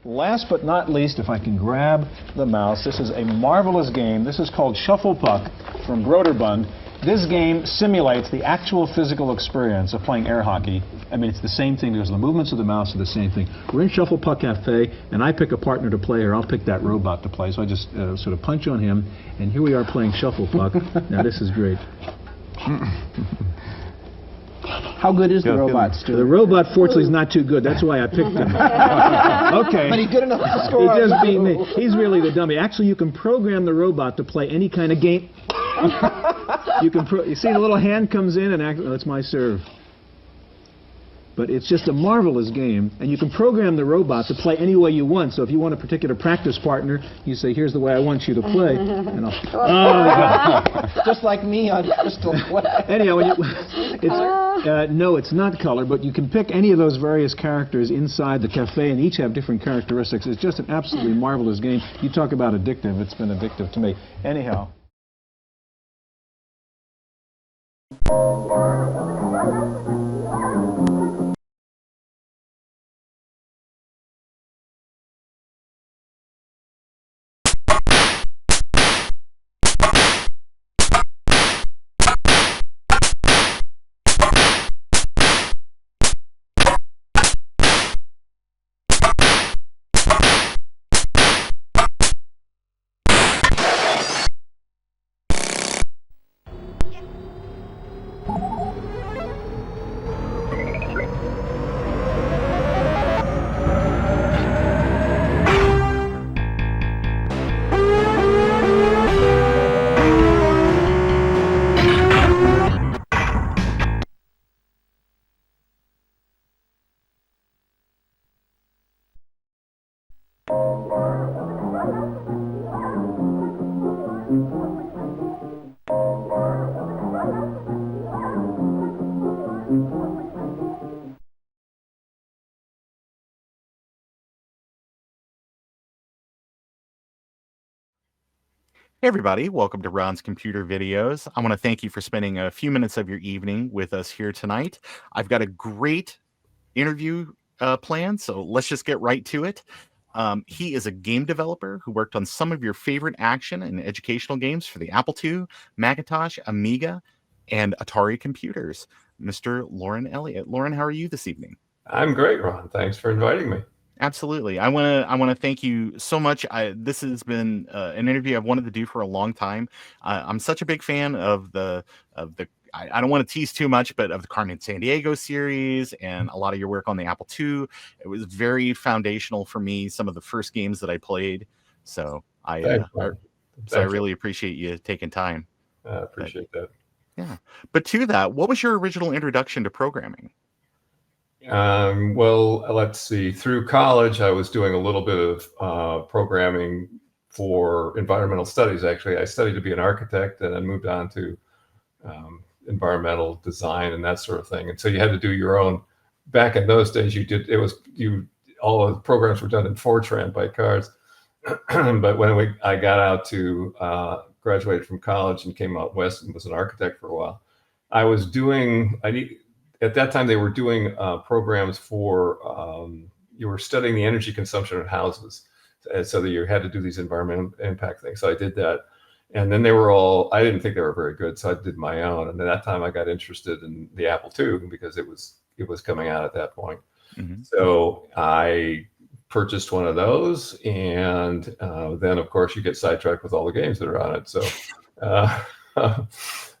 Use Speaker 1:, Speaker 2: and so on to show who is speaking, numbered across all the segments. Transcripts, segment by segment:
Speaker 1: last but not least, if I can grab the mouse, this is a marvelous game. This is called Shufflepuck from Brøderbund. This game simulates the actual physical experience of playing air hockey. I mean, it's the same thing because the movements of the mouse are the same thing. We're in Shufflepuck Cafe, and I pick a partner to play, or I'll pick that robot to play. So I just sort of punch on him, and here we are playing Shufflepuck. Now, this is great.
Speaker 2: How good is the robot, Stu?
Speaker 1: The robot, fortunately, is not too good. That's why I picked him. Okay.
Speaker 2: But he's good enough to score.
Speaker 1: He just beat me. He's really the dummy. Actually, you can program the robot to play any kind of game. You see the little hand comes in and that's my serve. But it's just a marvelous game, and you can program the robot to play any way you want. So if you want a particular practice partner, you say, here's the way I want you to play. And
Speaker 2: just like me on Crystal Play.
Speaker 1: Anyhow, no, it's not color, but you can pick any of those various characters inside the cafe, and each have different characteristics. It's just an absolutely marvelous game. You talk about addictive. It's been addictive to me. Anyhow.
Speaker 3: Hey everybody, welcome to Ron's Computer Videos. I want to thank you for spending a few minutes of your evening with us here tonight. I've got a great interview planned, so let's just get right to it. He is a game developer who worked on some of your favorite action and educational games for the Apple II, Macintosh, Amiga, and Atari computers. Mr. Lauren Elliott. Lauren, how are you this evening?
Speaker 4: I'm great, Ron. Thanks for inviting me.
Speaker 3: Absolutely. I want to thank you so much. This has been an interview I've wanted to do for a long time. I'm such a big fan of the I don't want to tease too much, but of the Carmen Sandiego series and a lot of your work on the Apple II. It was very foundational for me. Some of the first games that I played. So I really appreciate you taking time.
Speaker 4: I appreciate that.
Speaker 3: Yeah. But to that, what was your original introduction to programming?
Speaker 4: Well, let's see. Through college, I was doing a little bit of programming for environmental studies. Actually, I studied to be an architect, and then moved on to environmental design and that sort of thing. And so you had to do your own. Back in those days, all the programs were done in FORTRAN by cards. But when I got out to graduate from college and came out west and was an architect for a while, at that time, they were doing programs for, you were studying the energy consumption of houses. And so that you had to do these environmental impact things. So I did that. And then I didn't think they were very good. So I did my own. And at that time, I got interested in the Apple II because it was coming out at that point. Mm-hmm. So I purchased one of those. And then, of course, you get sidetracked with all the games that are on it. So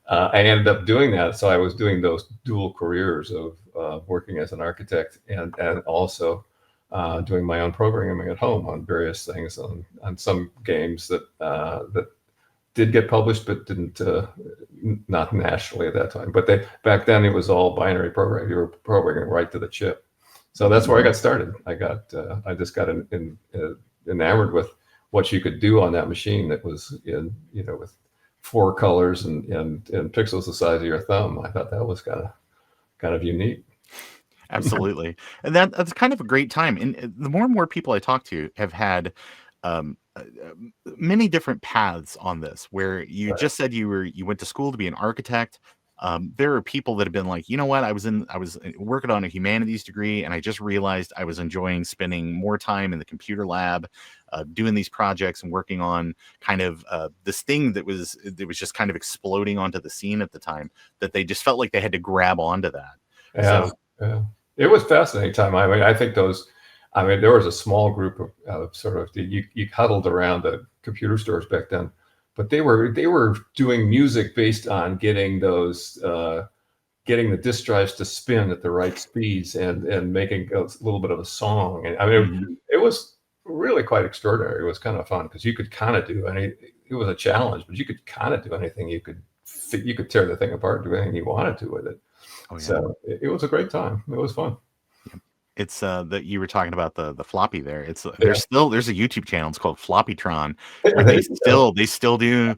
Speaker 4: I ended up doing that. So I was doing those dual careers of working as an architect and also doing my own programming at home on various things on some games that did get published, but didn't, not nationally at that time. But back then it was all binary programming. You were programming right to the chip. So that's where I got started. I just got enamored with what you could do on that machine that was with 4 colors and pixels the size of your thumb. I thought that was kind of unique.
Speaker 3: Absolutely. And that's kind of a great time. And the more and more people I talk to have had many different paths on this, where you just said you went to school to be an architect, there are people that have been like, you know what, I was working on a humanities degree, and I just realized I was enjoying spending more time in the computer lab, doing these projects and working on kind of this thing that was just kind of exploding onto the scene at the time, that they just felt like they had to grab onto that.
Speaker 4: Yeah, yeah. It was a fascinating time. I mean, I think there was a small group of sort of, you huddled around the computer stores back then, but they were doing music based on getting those, getting the disk drives to spin at the right speeds and making a little bit of a song. And I mean, it was really quite extraordinary. It was kind of fun because you could kind of do it was a challenge, but you could kind of do anything. You could tear the thing apart and do anything you wanted to with it. Oh, yeah. So it was a great time. It was fun.
Speaker 3: It's that you were talking about the floppy there. It's there's a YouTube channel. It's called Floppytron, where they still do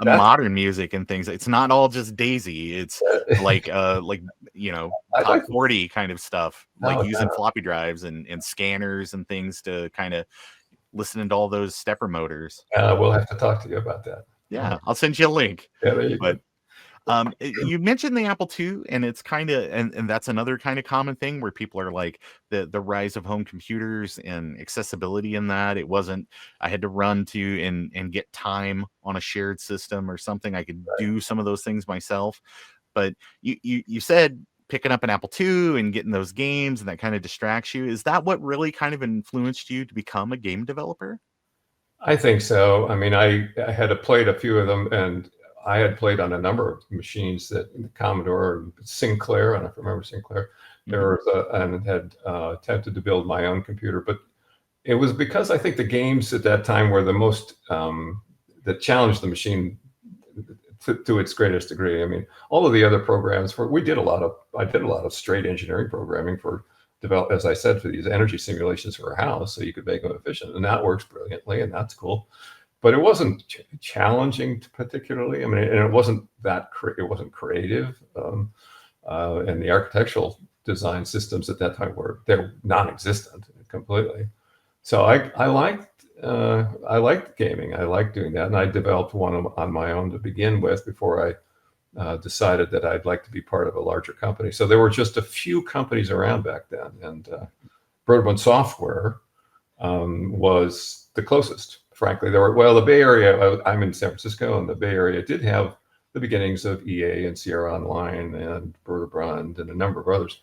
Speaker 3: modern music and things. It's not all just Daisy. It's like top 40 kind of stuff, like using floppy drives and scanners and things to kind of listen to all those stepper motors.
Speaker 4: We'll have to talk to you about that.
Speaker 3: Yeah, I'll send you a link.
Speaker 4: Yeah, there you go.
Speaker 3: You mentioned the Apple II, and it's kind of, and that's another kind of common thing where people are like the rise of home computers and accessibility in that. It wasn't, I had to run to and get time on a shared system or something. I could do some of those things myself. But you said picking up an Apple II and getting those games and that kind of distracts you. Is that what really kind of influenced you to become a game developer?
Speaker 4: I think so. I mean, I had played a few of them, and I had played on a number of machines that Commodore and Sinclair, I don't know if you remember Sinclair. There was and had attempted to build my own computer, but it was because I think the games at that time were the most that challenged the machine to its greatest degree. I mean, all of the other programs I did a lot of straight engineering programming as I said, for these energy simulations for a house, so you could make them efficient, and that works brilliantly, and that's cool. But it wasn't challenging particularly. I mean, and it wasn't creative. And the architectural design systems at that time they're non-existent completely. So I liked gaming. I liked doing that, and I developed one on my own to begin with before I decided that I'd like to be part of a larger company. So there were just a few companies around back then, and Brøderbund Software was the closest. Frankly, the Bay Area, I'm in San Francisco, and the Bay Area did have the beginnings of EA and Sierra Online and Brøderbund and a number of others.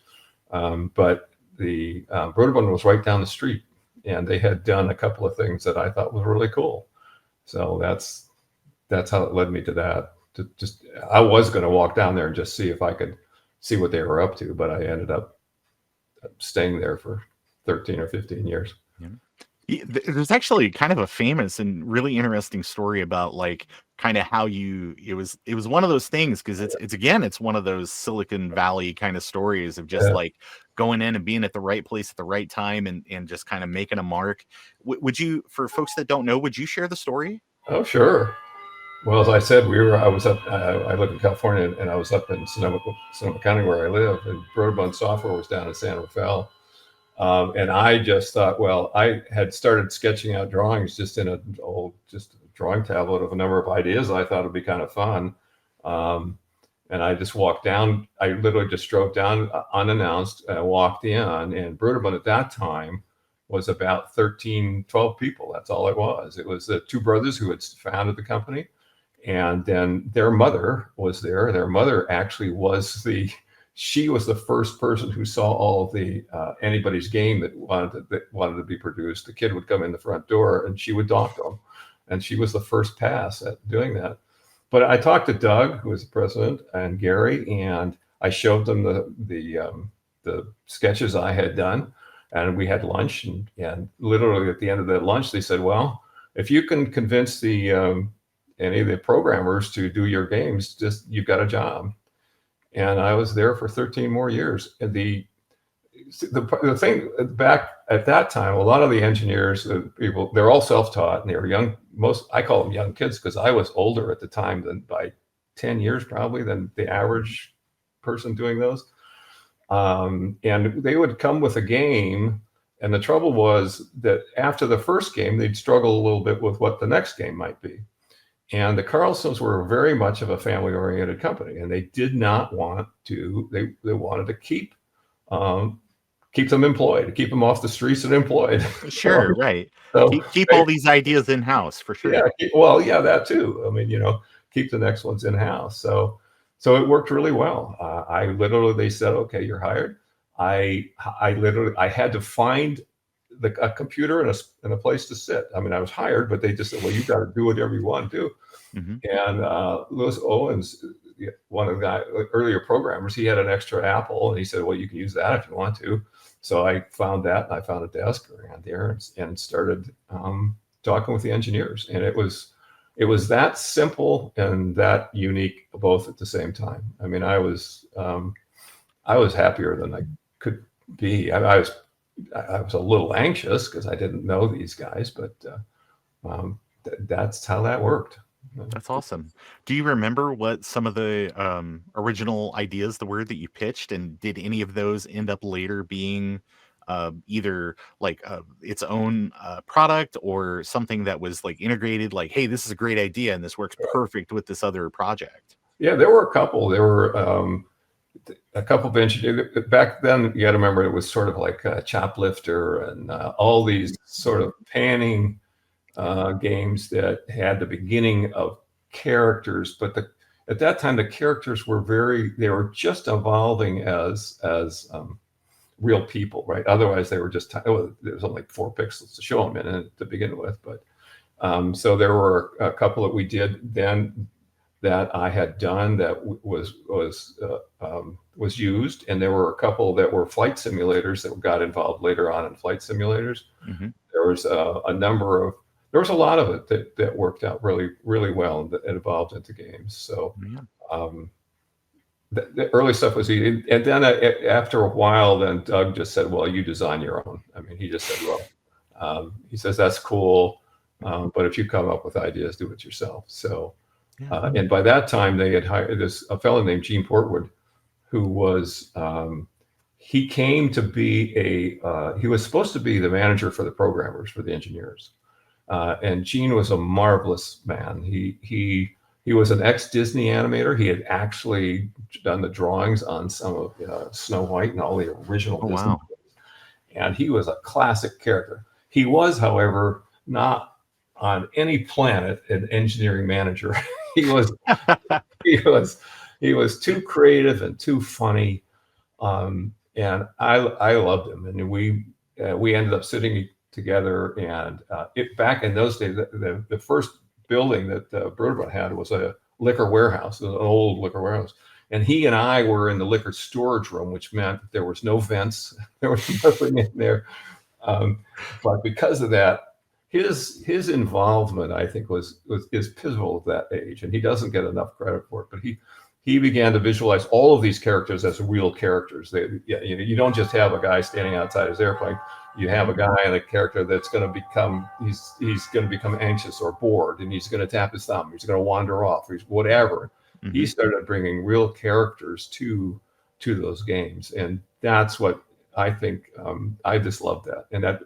Speaker 4: But the Brøderbund was right down the street, and they had done a couple of things that I thought was really cool. So that's how it led me to that. I was going to walk down there and just see if I could see what they were up to, but I ended up staying there for 13 or 15 years.
Speaker 3: Yeah. There's actually kind of a famous and really interesting story about like kind of how it was one of those things, because it's one of those Silicon Valley kind of stories of just like going in and being at the right place at the right time and just kind of making a mark. Would you, for folks that don't know, would you share the story?
Speaker 4: Oh, sure. Well, as I said, I live in California, and I was up in Sonoma County where I live, and Brøderbund Software was down in San Rafael. And I just thought, well, I had started sketching out drawings just in a drawing tablet of a number of ideas I thought would be kind of fun. And I just walked down. I literally just drove down unannounced, walked in, and Brøderbund at that time was about 13, 12 people. That's all it was. It was the two brothers who had founded the company. And then their mother was there. Their mother actually she was the first person who saw all of the anybody's game that wanted to be produced. The kid would come in the front door, and she would talk to them, and she was the first pass at doing that. But I talked to Doug, who was the president, and Gary, and I showed them the sketches I had done, and we had lunch, and literally at the end of that lunch, they said, "Well, if you can convince any of the programmers to do your games, you've got a job." And I was there for 13 more years. And the thing back at that time, a lot of the engineers, people, they're all self-taught, and they were young. I call them young kids because I was older at the time than by 10 years probably than the average person doing those. And they would come with a game. And the trouble was that after the first game, they'd struggle a little bit with what the next game might be. And the Carlstons were very much of a family-oriented company, and they did not want to. They wanted to keep them employed, keep them off the streets and employed.
Speaker 3: Sure, right.
Speaker 4: So
Speaker 3: Keep all these ideas in house for sure.
Speaker 4: yeah, well, yeah, that too. I mean, keep the next ones in house. So it worked really well. They said, okay, you're hired. I had to find a computer and a place to sit. I mean, I was hired, but they just said, well, you got to do whatever you want to do.
Speaker 3: Mm-hmm.
Speaker 4: And Lewis Owens, one of the earlier programmers, he had an extra Apple, and he said, well, you can use that if you want to. So I found that, and I found a desk around there and started talking with the engineers. And it was that simple and that unique both at the same time. I mean, I was happier than I could be. I was a little anxious because I didn't know these guys, but that's how that worked.
Speaker 3: That's awesome. Do you remember what some of the original ideas were that you pitched, and did any of those end up later being either like its own product or something that was like integrated, like, hey, this is a great idea and this works perfect with this other project?
Speaker 4: Yeah, there were a couple. There were a couple of engineers. Back then, you got to remember, it was sort of like Choplifter and all these sort of panning games that had the beginning of characters, but at that time the characters were they were just evolving as real people, right? Otherwise they were just there was only 4 pixels to show them in to begin with. But so there were a couple that we did then that I had done that was used, and there were a couple that were flight simulators that got involved later on in flight simulators.
Speaker 3: Mm-hmm.
Speaker 4: There was there was a lot of it that worked out really, really well and that evolved into games. So the early stuff was easy. And then after a while, then Doug just said, well, you design your own. I mean, he just said, well, he says, that's cool. But if you come up with ideas, do it yourself. So, and by that time they had hired a fellow named Gene Portwood, who was, he came to be he was supposed to be the manager for the programmers, for the engineers. And Gene was a marvelous man. He was an ex-Disney animator. He had actually done the drawings on some of Snow White and all the original Disney.
Speaker 3: Wow.
Speaker 4: And he was a classic character. He was, however, not on any planet an engineering manager. he was too creative and too funny. And I loved him. And we ended up sitting together, and back in those days, the first building that Brøderbund had was a liquor warehouse, an old liquor warehouse, and he and I were in the liquor storage room, which meant that there was no vents, there was nothing in there. But because of that, his involvement, I think, is pivotal at that age, and he doesn't get enough credit for it. But he began to visualize all of these characters as real characters. You don't just have a guy standing outside his airplane. You have a guy and a character that's going to become, he's going to become anxious or bored, and he's going to tap his thumb. He's going to wander off. He's whatever. Mm-hmm. He started bringing real characters to those games, and that's what I think. I just love that, and that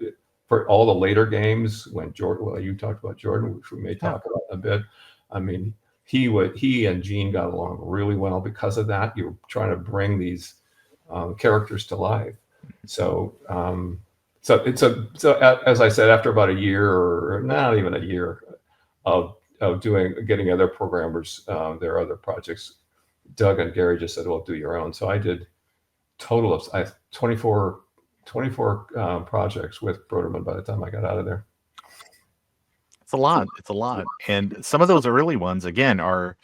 Speaker 4: for all the later games when Jordan. Well, you talked about Jordan, which we may talk about a bit. I mean, he and Gene got along really well because of that. You're trying to bring these characters to life, so. So as I said, after about a year, or not even a year, of getting other programmers their other projects, Doug and Gary just said, well, do your own. So I did total of 24 projects with Brøderbund by the time I got out of there.
Speaker 3: It's a lot. It's a lot. And some of those early ones, again, are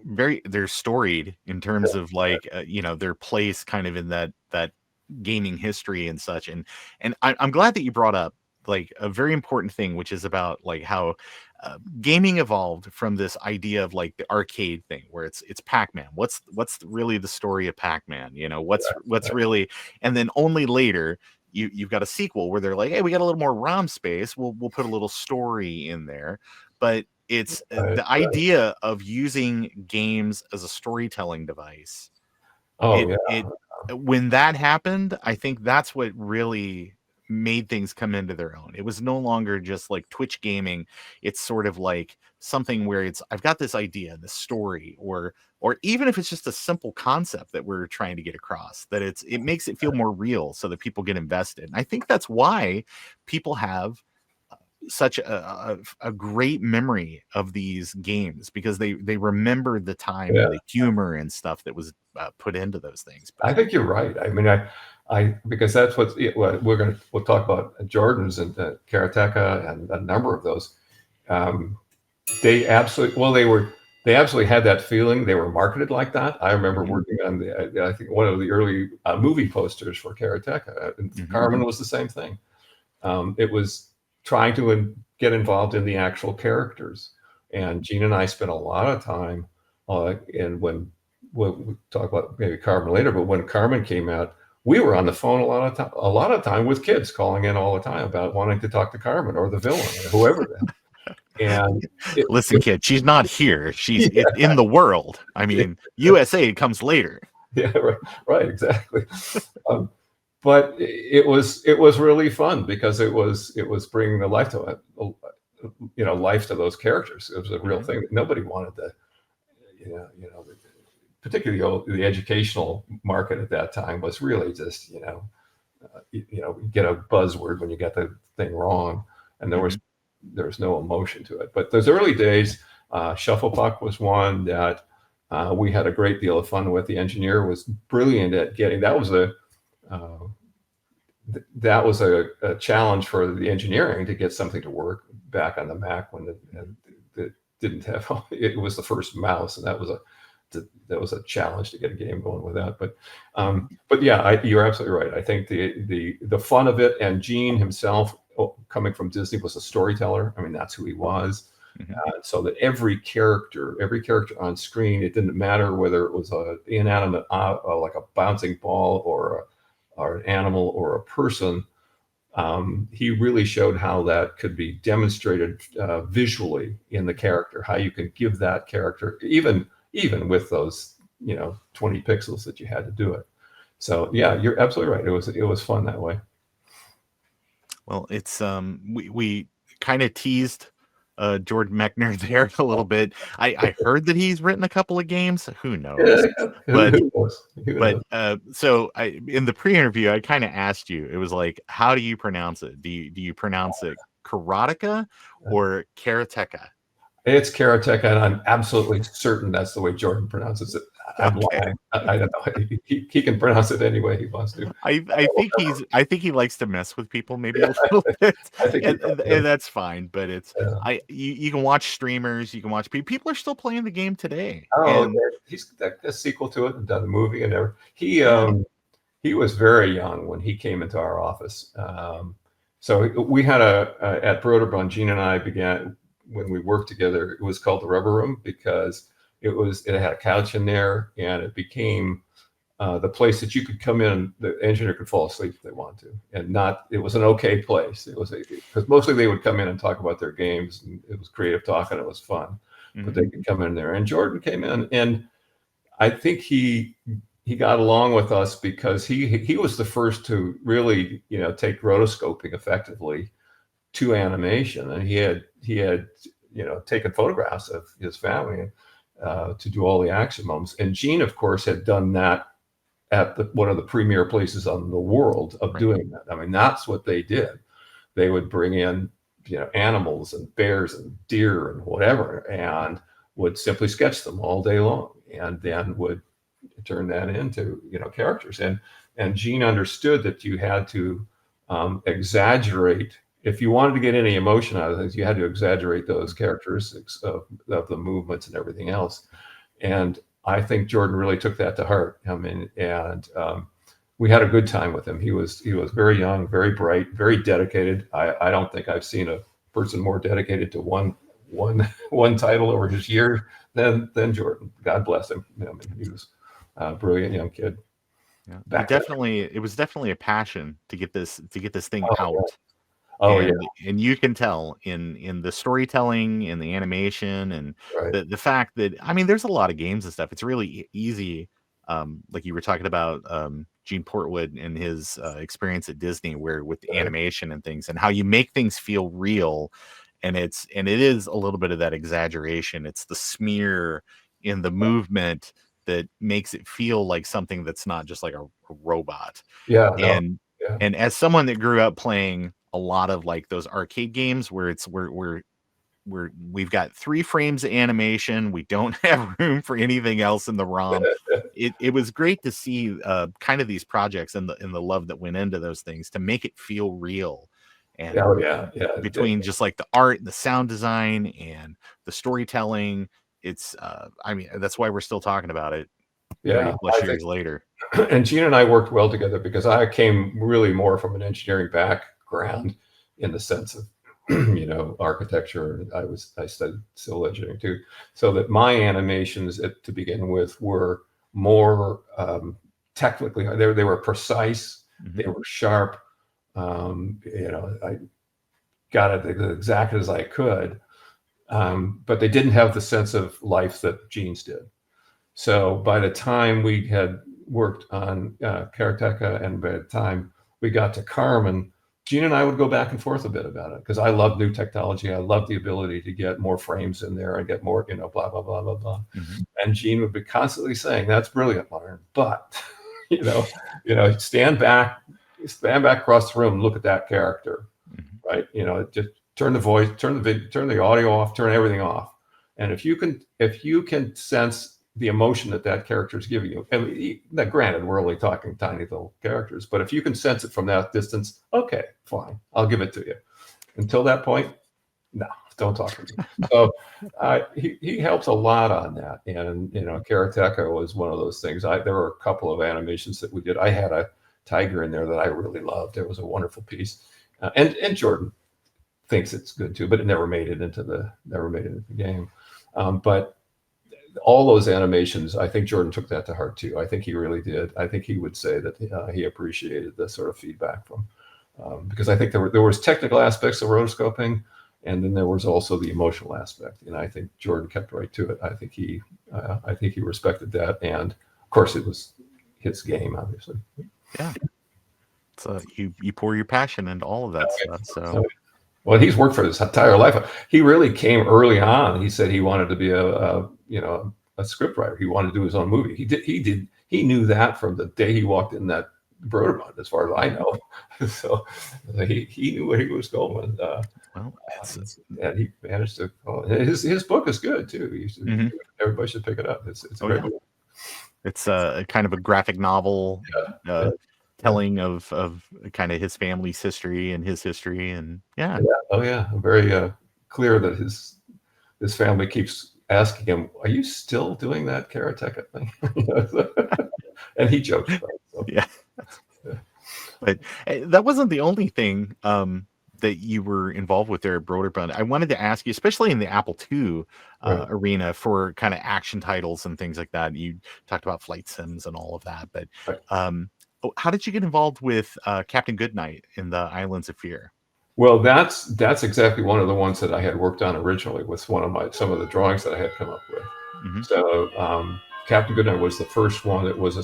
Speaker 3: they're storied in terms of like, their place kind of in that gaming history and such. And I'm glad that you brought up like a very important thing, which is about like how gaming evolved from this idea of like the arcade thing where it's Pac-Man. What's really the story of Pac-Man? What's really, and then only later you've got a sequel where they're like, hey, we got a little more ROM space. We'll put a little story in there. But it's the idea of using games as a storytelling device. When that happened, I think that's what really made things come into their own. It was no longer just like Twitch gaming. It's sort of like something where it's, I've got this idea, this story, or even if it's just a simple concept that we're trying to get across, that it makes it feel more real so that people get invested. And I think that's why people have such a great memory of these games, because they remember the time and the humor and stuff that was put into those things.
Speaker 4: I think you're right. I mean, I because that's what we'll talk about Jordan's and Karateka and a number of those. They absolutely had that feeling. They were marketed like that. I remember working on I think one of the early movie posters for Karateka. Carmen was the same thing. It was trying to get involved in the actual characters. And Gene and I spent a lot of time, and when we'll talk about maybe Carmen later, but when Carmen came out, we were on the phone a lot of time with kids calling in all the time about wanting to talk to Carmen or the villain or whoever. And
Speaker 3: listen, kid, she's not here. She's in the world. I mean, USA comes later.
Speaker 4: Yeah, right, exactly. But it was really fun because it was bringing the life to it, life to those characters. It was a real thing. Nobody wanted to, particularly the educational market at that time was really just you get a buzzword when you get the thing wrong, and there was no emotion to it. But those early days, Shufflepuck was one that we had a great deal of fun with. The engineer was brilliant at getting that was a challenge for the engineering to get something to work back on the Mac when it didn't have it was the first mouse, and that was a challenge to get a game going with that. But yeah, you're absolutely right. I think the fun of it, and Gene himself, coming from Disney, was a storyteller. I mean, that's who he was. So that every character on screen, it didn't matter whether it was an inanimate, like a bouncing ball, or an animal, or a person. He really showed how that could be demonstrated visually in the character, how you can give that character, even with those 20 pixels that you had to do it. So yeah, you're absolutely right. It was fun that way.
Speaker 3: Well, it's we kind of teased Jordan Mechner there a little bit. I heard that he's written a couple of games. Who knows? Who knows? So in the pre-interview, I kind of asked you. It was like, how do you pronounce it? Do you pronounce it Karateka or Karateka?
Speaker 4: It's Karateka, and I'm absolutely certain that's the way Jordan pronounces it. I'm lying. I don't know. He can pronounce it any way he wants to.
Speaker 3: I think he likes to mess with people maybe a little bit, and that's fine. But it's you can watch streamers, you can watch people are still playing the game today.
Speaker 4: Oh, he's got a sequel to it and done a movie and everything. He was very young when he came into our office. So we had at Brøderbund, Gene and I began when we worked together. It was called the Rubber Room because it had a couch in there, and it became the place that you could come in and the engineer could fall asleep if they wanted to, and it was an okay place. It was because mostly they would come in and talk about their games, and it was creative talk and it was fun, but they could come in there. And Jordan came in, and I think he got along with us because he was the first to really take rotoscoping effectively to animation, and he had taken photographs of his family to do all the action moments. And Gene, of course, had done that at one of the premier places on the world of doing that. I mean, that's what they did. They would bring in animals and bears and deer and whatever, and would simply sketch them all day long, and then would turn that into characters. And Gene understood that you had to exaggerate. If you wanted to get any emotion out of things, you had to exaggerate those characteristics of the movements and everything else. And I think Jordan really took that to heart. I mean, and we had a good time with him. He was very young, very bright, very dedicated. I don't think I've seen a person more dedicated to one title over his year than Jordan. God bless him. I mean, he was a brilliant young kid.
Speaker 3: Yeah, it was definitely a passion to get this thing out.
Speaker 4: Yeah.
Speaker 3: And you can tell in the storytelling, in the animation, and the fact that, I mean, there's a lot of games and stuff. It's really easy, like you were talking about Gene Portwood and his experience at Disney, where with animation and things, and how you make things feel real. And it is a little bit of that exaggeration. It's the smear in the movement that makes it feel like something that's not just like a robot.
Speaker 4: Yeah.
Speaker 3: And as someone that grew up playing a lot of like those arcade games where we've got 3 frames of animation, we don't have room for anything else in the ROM. It was great to see kind of these projects and the love that went into those things to make it feel real. And between just like the art and the sound design and the storytelling, it's I mean, that's why we're still talking about it 30+ years later.
Speaker 4: And Gene and I worked well together because I came really more from an engineering background in the sense of architecture. I studied civil engineering too, so that my animations to begin with were more technically, they were precise, they were sharp. I got it as exact as I could, but they didn't have the sense of life that Gene's did. So by the time we had worked on Karateka, and by the time we got to Carmen, Gene and I would go back and forth a bit about it because I love new technology. I love the ability to get more frames in there and get more, blah, blah, blah, blah, blah. And Gene would be constantly saying, "That's brilliant, Lauren, but, stand back across the room and look at that character, right? Just turn the voice, turn the audio off, turn everything off. And if you can sense the emotion that character is giving you, and granted, we're only talking tiny little characters, but if you can sense it from that distance, okay, fine, I'll give it to you. Until that point, no, don't talk to me." So he helps a lot on that. And Karateka was one of those things. There were a couple of animations that we did. I had a tiger in there that I really loved. It was a wonderful piece, and Jordan thinks it's good too, but it never made it into the game. But all those animations, I think Jordan took that to heart too. I think he really did. I think he would say that he appreciated the sort of feedback from, because I think there was technical aspects of rotoscoping, and then there was also the emotional aspect. And I think Jordan kept right to it. I think he respected that, and of course it was his game, obviously.
Speaker 3: Yeah. So you pour your passion into all of that stuff. So.
Speaker 4: Well, he's worked for his entire life. He really came early on. He said he wanted to be a script writer. He wanted to do his own movie. He knew that from the day he walked in that Brøderbund, as far as I know. So he knew where he was going. And he managed to. His book is good too. Everybody should pick it up. It's a great book.
Speaker 3: It's a kind of a graphic novel. Telling of kind of his family's history and his history, and very clear that his family keeps asking him, "Are you still doing that Karateka thing?" And he jokes about it. So. Yeah. But that wasn't the only thing that you were involved with there at Brøderbund. I wanted to ask you, especially in the Apple II arena for kind of action titles and things like that. You talked about flight sims and all of that, but how did you get involved with Captain Goodnight in the Islands of Fear?
Speaker 4: Well, that's exactly one of the ones that I had worked on originally with some of the drawings that I had come up with. So Captain Goodnight was the first one. It was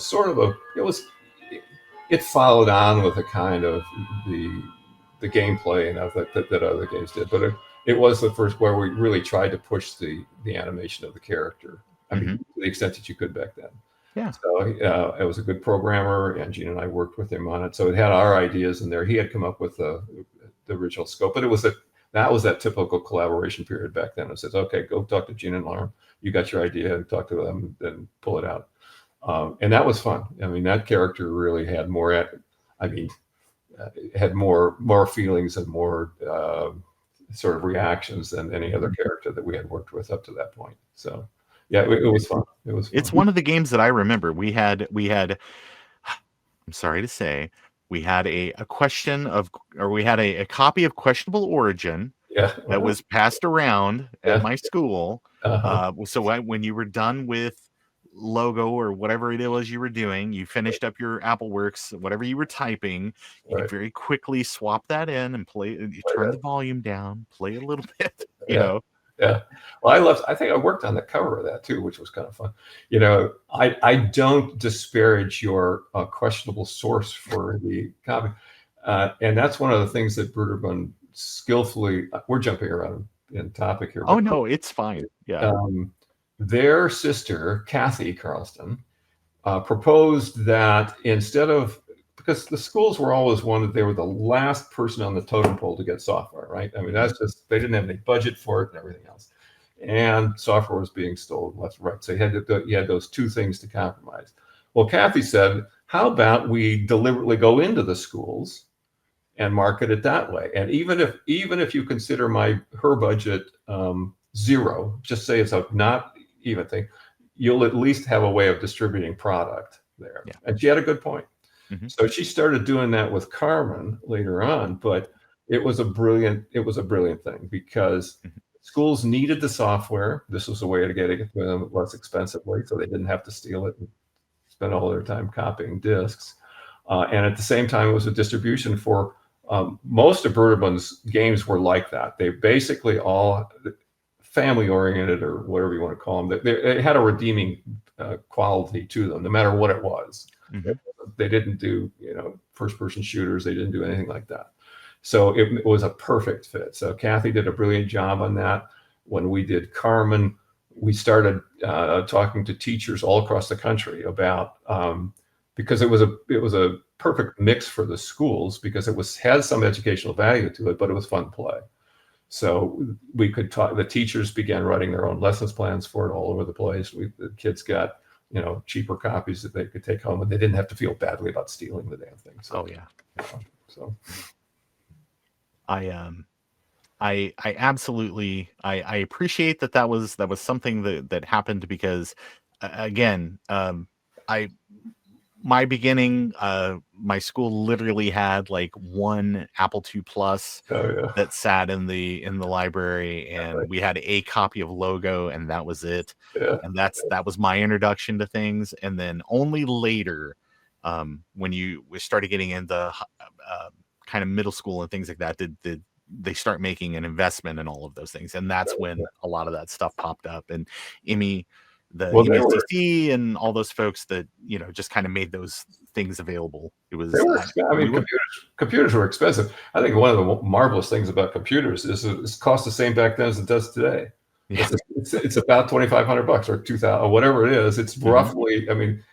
Speaker 4: it followed on with a kind of the gameplay and that other games did, but it was the first where we really tried to push the animation of the character. I mean, to the extent that you could back then.
Speaker 3: Yeah.
Speaker 4: So it was a good programmer, and Gene and I worked with him on it. So it had our ideas in there. He had come up with the original scope, but that was that typical collaboration period back then. It says, okay, go talk to Gene and Lauren. You got your idea, and talk to them, and pull it out. And that was fun. I mean, that character really had more. Had more feelings and more sort of reactions than any other character that we had worked with up to that point. So. Yeah, it was fun.
Speaker 3: It's one of the games that I remember. We had. I'm sorry to say, we had a copy of Questionable Origin that was passed around at my school. So when you were done with Logo or whatever it was you were doing, you finished up your AppleWorks, whatever you were typing, you could very quickly swap that in and play. You turn the volume down, play a little bit, you know.
Speaker 4: Yeah. Well, I think I worked on the cover of that too, which was kind of fun. You know, I don't disparage your questionable source for the copy. And that's one of the things that Brøderbund skillfully, we're jumping around in topic here.
Speaker 3: Oh, no, it's fine. Yeah.
Speaker 4: Their sister, Cathy Carlston, proposed that instead of, because the schools were always one that they were the last person on the totem pole to get software, right? I mean, that's just, they didn't have any budget for it and everything else. And software was being stolen left and right. So you had those two things to compromise. Well, Cathy said, how about we deliberately go into the schools and market it that way? And even if you consider her budget zero, just say it's a not even thing, you'll at least have a way of distributing product there. Yeah. And she had a good point. Mm-hmm. So she started doing that with Carmen later on, but it was a brilliant thing because schools needed the software. This was a way to get it to them less expensively, so they didn't have to steal it and spend all their time copying discs. And at the same time, it was a distribution for most of Brøderbund's games were like that. They basically all family-oriented, or whatever you want to call them. They had a redeeming quality to them, no matter what it was. Mm-hmm. They didn't do, first-person shooters. They didn't do anything like that. So it was a perfect fit. So Cathy did a brilliant job on that. When we did Carmen, we started talking to teachers all across the country about because it was a perfect mix for the schools because it had some educational value to it, but it was fun play. So we could talk. The teachers began writing their own lessons plans for it all over the place. The kids got cheaper copies that they could take home, and they didn't have to feel badly about stealing the damn thing. So, so.
Speaker 3: I absolutely I appreciate that was something that happened because again my beginning my school literally had like one Apple II Plus that sat in the library, and we had a copy of Logo, and that was it. And that was my introduction to things. And then only later when we started getting into kind of middle school and things like that, did they start making an investment in all of those things, and that's when a lot of that stuff popped up. And IMI, MSTC, and all those folks that just kind of made those things available. It was.
Speaker 4: Computers were expensive. I think one of the marvelous things about computers is it costs the same back then as it does today. Yeah. It's about $2,500 or $2,000 or whatever it is. It's roughly. I mean,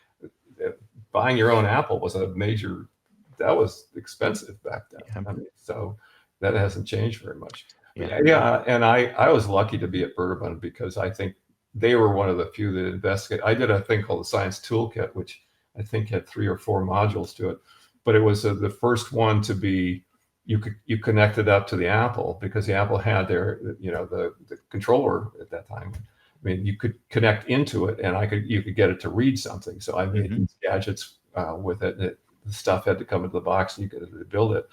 Speaker 4: buying your own Apple was that was expensive back then. Yeah. I mean, so that hasn't changed very much. Yeah. And I was lucky to be at Brøderbund because I think they were one of the few that investigated. I did a thing called the Science Toolkit, which I think had 3 or 4 modules to it, but it was the first one to be, you connected up to the Apple because the Apple had their, the controller at that time. I mean, you could connect into it and you could get it to read something. So I made these gadgets with it, and the stuff had to come into the box and you could build it.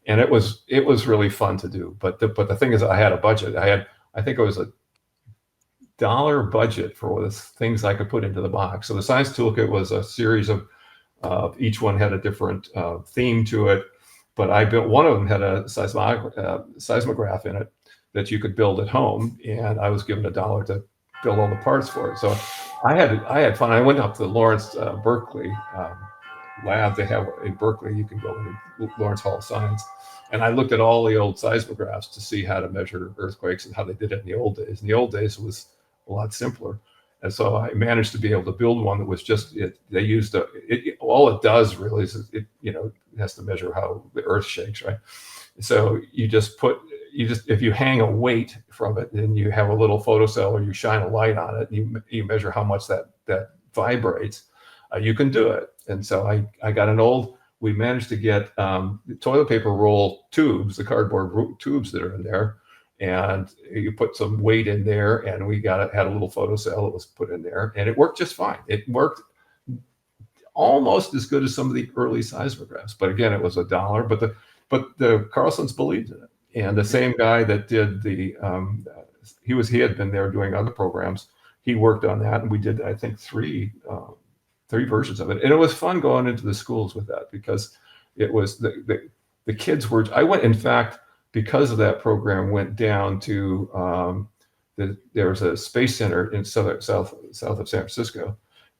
Speaker 4: And it was really fun to do. But the thing is, I had a budget. I think it was $1 budget for the things I could put into the box. So the Science Toolkit was a series of each one had a different theme to it. But I built one of them had a seismograph in it that you could build at home, and I was given $1 to build all the parts for it. So I had fun. I went up to the Lawrence Berkeley lab they have in Berkeley. You can go to Lawrence Hall of Science, and I looked at all the old seismographs to see how to measure earthquakes and how they did it in the old days. In the old days, it was a lot simpler, and so I managed to be able to build one that was just it. They used all it does really is it has to measure how the Earth shakes, right? So if you hang a weight from it, then you have a little photocell, or you shine a light on it, and you measure how much that vibrates. You can do it. And so I got we managed to get toilet paper roll tubes, the cardboard tubes that are in there, and you put some weight in there, and we had a little photocell that was put in there, and it worked just fine. It worked almost as good as some of the early seismographs, but again, it was $1. But the Carlstons believed in it, and the same guy that did he had been there doing other programs. He worked on that, and we did, I think, 3 versions of it, and it was fun going into the schools with that because it was the kids were. I went, in fact, because of that program, went down to there was a space center in south of San Francisco,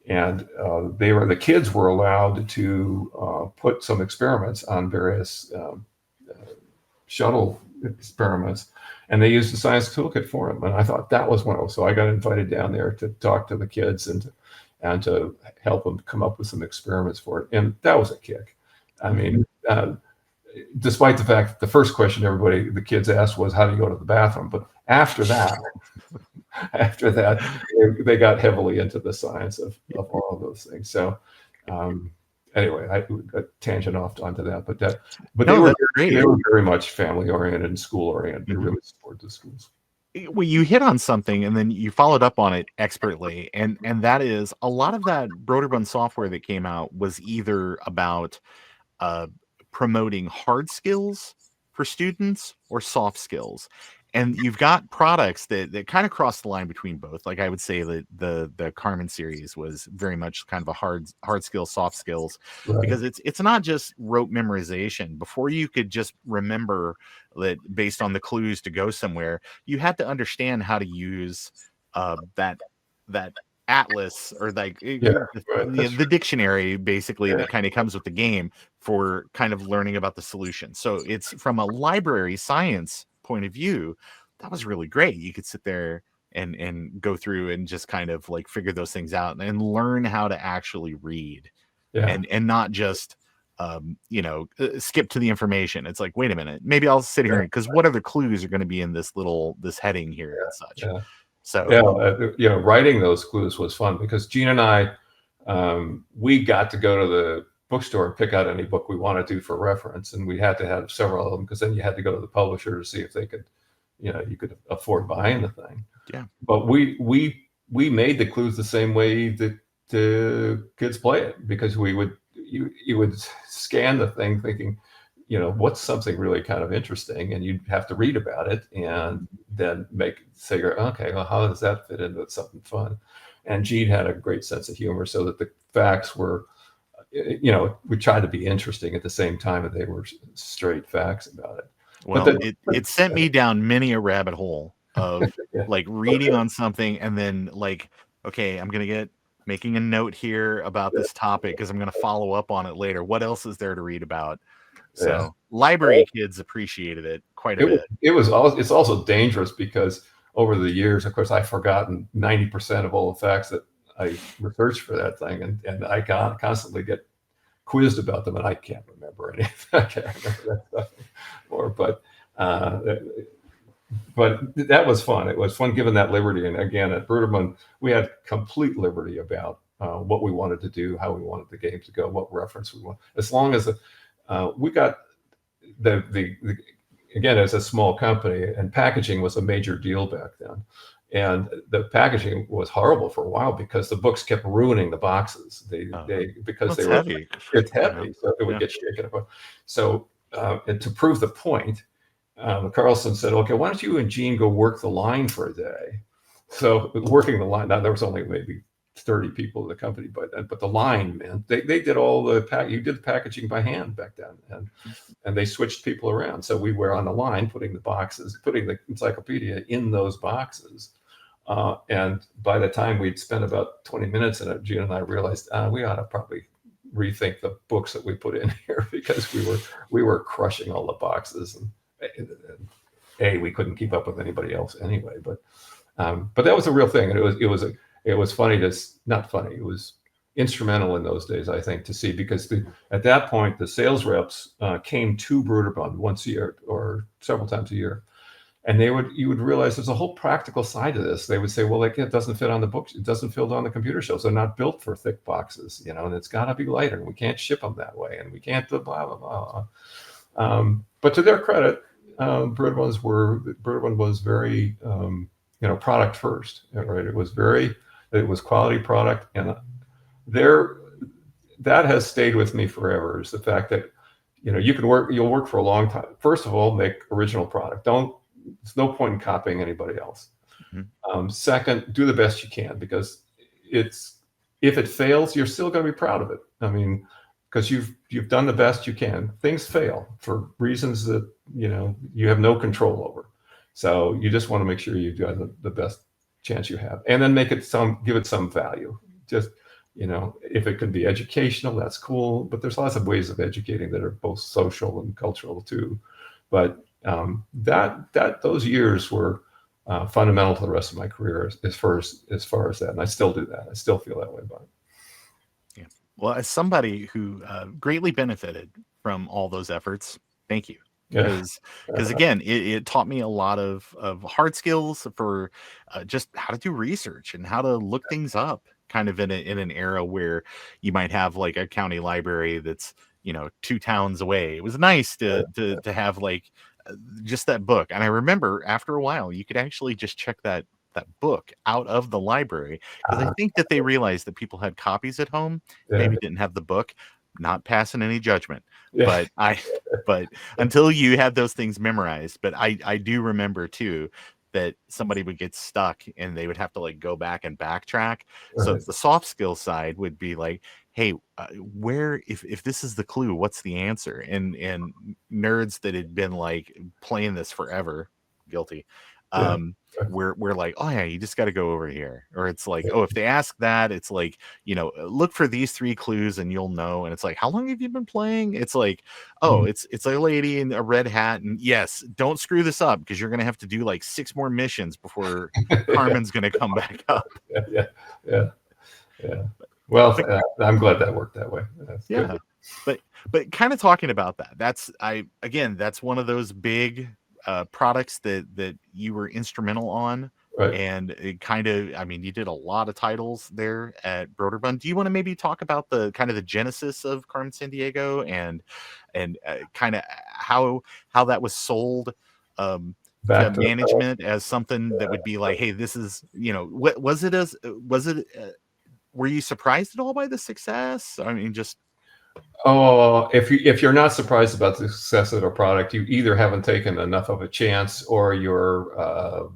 Speaker 4: and the kids were allowed to put some experiments on various shuttle experiments, and they used the science toolkit for them. And I thought that was one of them. So I got invited down there to talk to the kids and to help them come up with some experiments for it. And that was a kick. I mean, despite the fact that the first question the kids asked was, how do you go to the bathroom? But after that, they got heavily into the science of all of those things. So anyway, I tangent off onto that, but they were very much family oriented and school oriented. They really supported the schools.
Speaker 3: Well, you hit on something and then you followed up on it expertly, and that is a lot of that Brøderbund software that came out was either about promoting hard skills for students or soft skills. And you've got products that kind of cross the line between both. Like I would say that the Carmen series was very much kind of a hard skills, soft skills, right? Because it's not just rote memorization. Before you could just remember that based on the clues to go somewhere, you had to understand how to use that atlas or like the dictionary basically that kind of comes with the game for kind of learning about the solution. So it's from a library science point of view, that was really great. You could sit there and go through and just kind of like figure those things out and learn how to actually read and not just skip to the information. It's like, wait a minute, maybe I'll sit here because what other clues are going to be in this heading here and such. So
Speaker 4: writing those clues was fun because Gene and I we got to go to the bookstore and pick out any book we wanted to for reference, and we had to have several of them because then you had to go to the publisher to see if they could, you could afford buying the thing.
Speaker 3: Yeah.
Speaker 4: But we made the clues the same way that the kids play it, because you would scan the thing thinking, what's something really kind of interesting, and you'd have to read about it and then say, okay, well, how does that fit into something fun? And Gene had a great sense of humor, so that the facts were, we tried to be interesting at the same time that they were straight facts about it.
Speaker 3: Well, it sent me down many a rabbit hole of like reading on something and then like, okay, I'm going to making a note here about this topic because I'm going to follow up on it later. What else is there to read about? So library kids appreciated it quite a bit.
Speaker 4: It's also dangerous because over the years, of course, I've forgotten 90% of all the facts that I researched for that thing, and I constantly get quizzed about them, and I can't remember anything. I can't remember that stuff anymore. But that was fun. It was fun given that liberty. And again, at Brøderbund, we had complete liberty about what we wanted to do, how we wanted the game to go, what reference we want. As long as we got again, as a small company, and packaging was a major deal back then. And the packaging was horrible for a while because the books kept ruining the boxes.
Speaker 3: Heavy.
Speaker 4: It's heavy, so it would get shaken up. So, and to prove the point, Carlston said, "Okay, why don't you and Gene go work the line for a day?" So working the line. Now there was only maybe 30 people in the company, but the line, man, they did all the you did the packaging by hand back then, and they switched people around. So we were on the line putting the encyclopedia in those boxes. And by the time we'd spent about 20 minutes in it, Gene and I realized we ought to probably rethink the books that we put in here because we were crushing all the boxes, and we couldn't keep up with anybody else anyway. But that was a real thing, and it was funny not funny. It was instrumental in those days, I think, to see, because at that point the sales reps came to Brøderbund once a year or several times a year. And you would realize there's a whole practical side to this. They would say, well, like, it doesn't fit on the books. It doesn't fit on the computer shelves. They're not built for thick boxes, and it's got to be lighter. And we can't ship them that way. And we can't blah, blah, blah. But to their credit, Brøderbund was very, product first, right? It was quality product. And that has stayed with me forever, is the fact that, you'll work for a long time. First of all, make original product. There's no point in copying anybody else. Mm-hmm. Second, do the best you can, because if it fails, you're still going to be proud of it. I mean, because you've done the best you can. Things fail for reasons that you have no control over, So you just want to make sure you do the best chance you have, and then give it some value. Just, if it could be educational, that's cool, but there's lots of ways of educating that are both social and cultural too. But those years were fundamental to the rest of my career as far as that, and I still do that. I still feel that way about it.
Speaker 3: Yeah. Well, as somebody who greatly benefited from all those efforts, thank you. Because again, it taught me a lot of hard skills for just how to do research and how to look things up, kind of in an era where you might have like a county library that's 2 towns away. It was nice to have like just that book. And I remember after a while you could actually just check that book out of the library, because I think that they realized that people had copies at home, maybe didn't have the book. Not passing any judgment, but until you had those things memorized. But I do remember too that somebody would get stuck and they would have to like go back and backtrack. So the soft skill side would be like, hey, where, if this is the clue, what's the answer? And nerds that had been like playing this forever, guilty. We're like, oh yeah, you just got to go over here. Or it's like, oh, if they ask that, it's like, look for these 3 clues and you'll know. And it's like, how long have you been playing? It's like, oh, it's a lady in a red hat, and yes, don't screw this up, because you're gonna have to do like 6 more missions before Carmen's gonna come back up.
Speaker 4: Yeah. Well, I'm glad that worked that way. That's
Speaker 3: good. But kind of talking about that, that's one of those big products that you were instrumental on, and it kind of, you did a lot of titles there at Brøderbund. Do you want to maybe talk about the kind of the genesis of Carmen Sandiego and kind of how that was sold to management as something that would be like, hey, this is, what was it were you surprised at all by the success? Just
Speaker 4: if you're not surprised about the success of a product, you either haven't taken enough of a chance or you're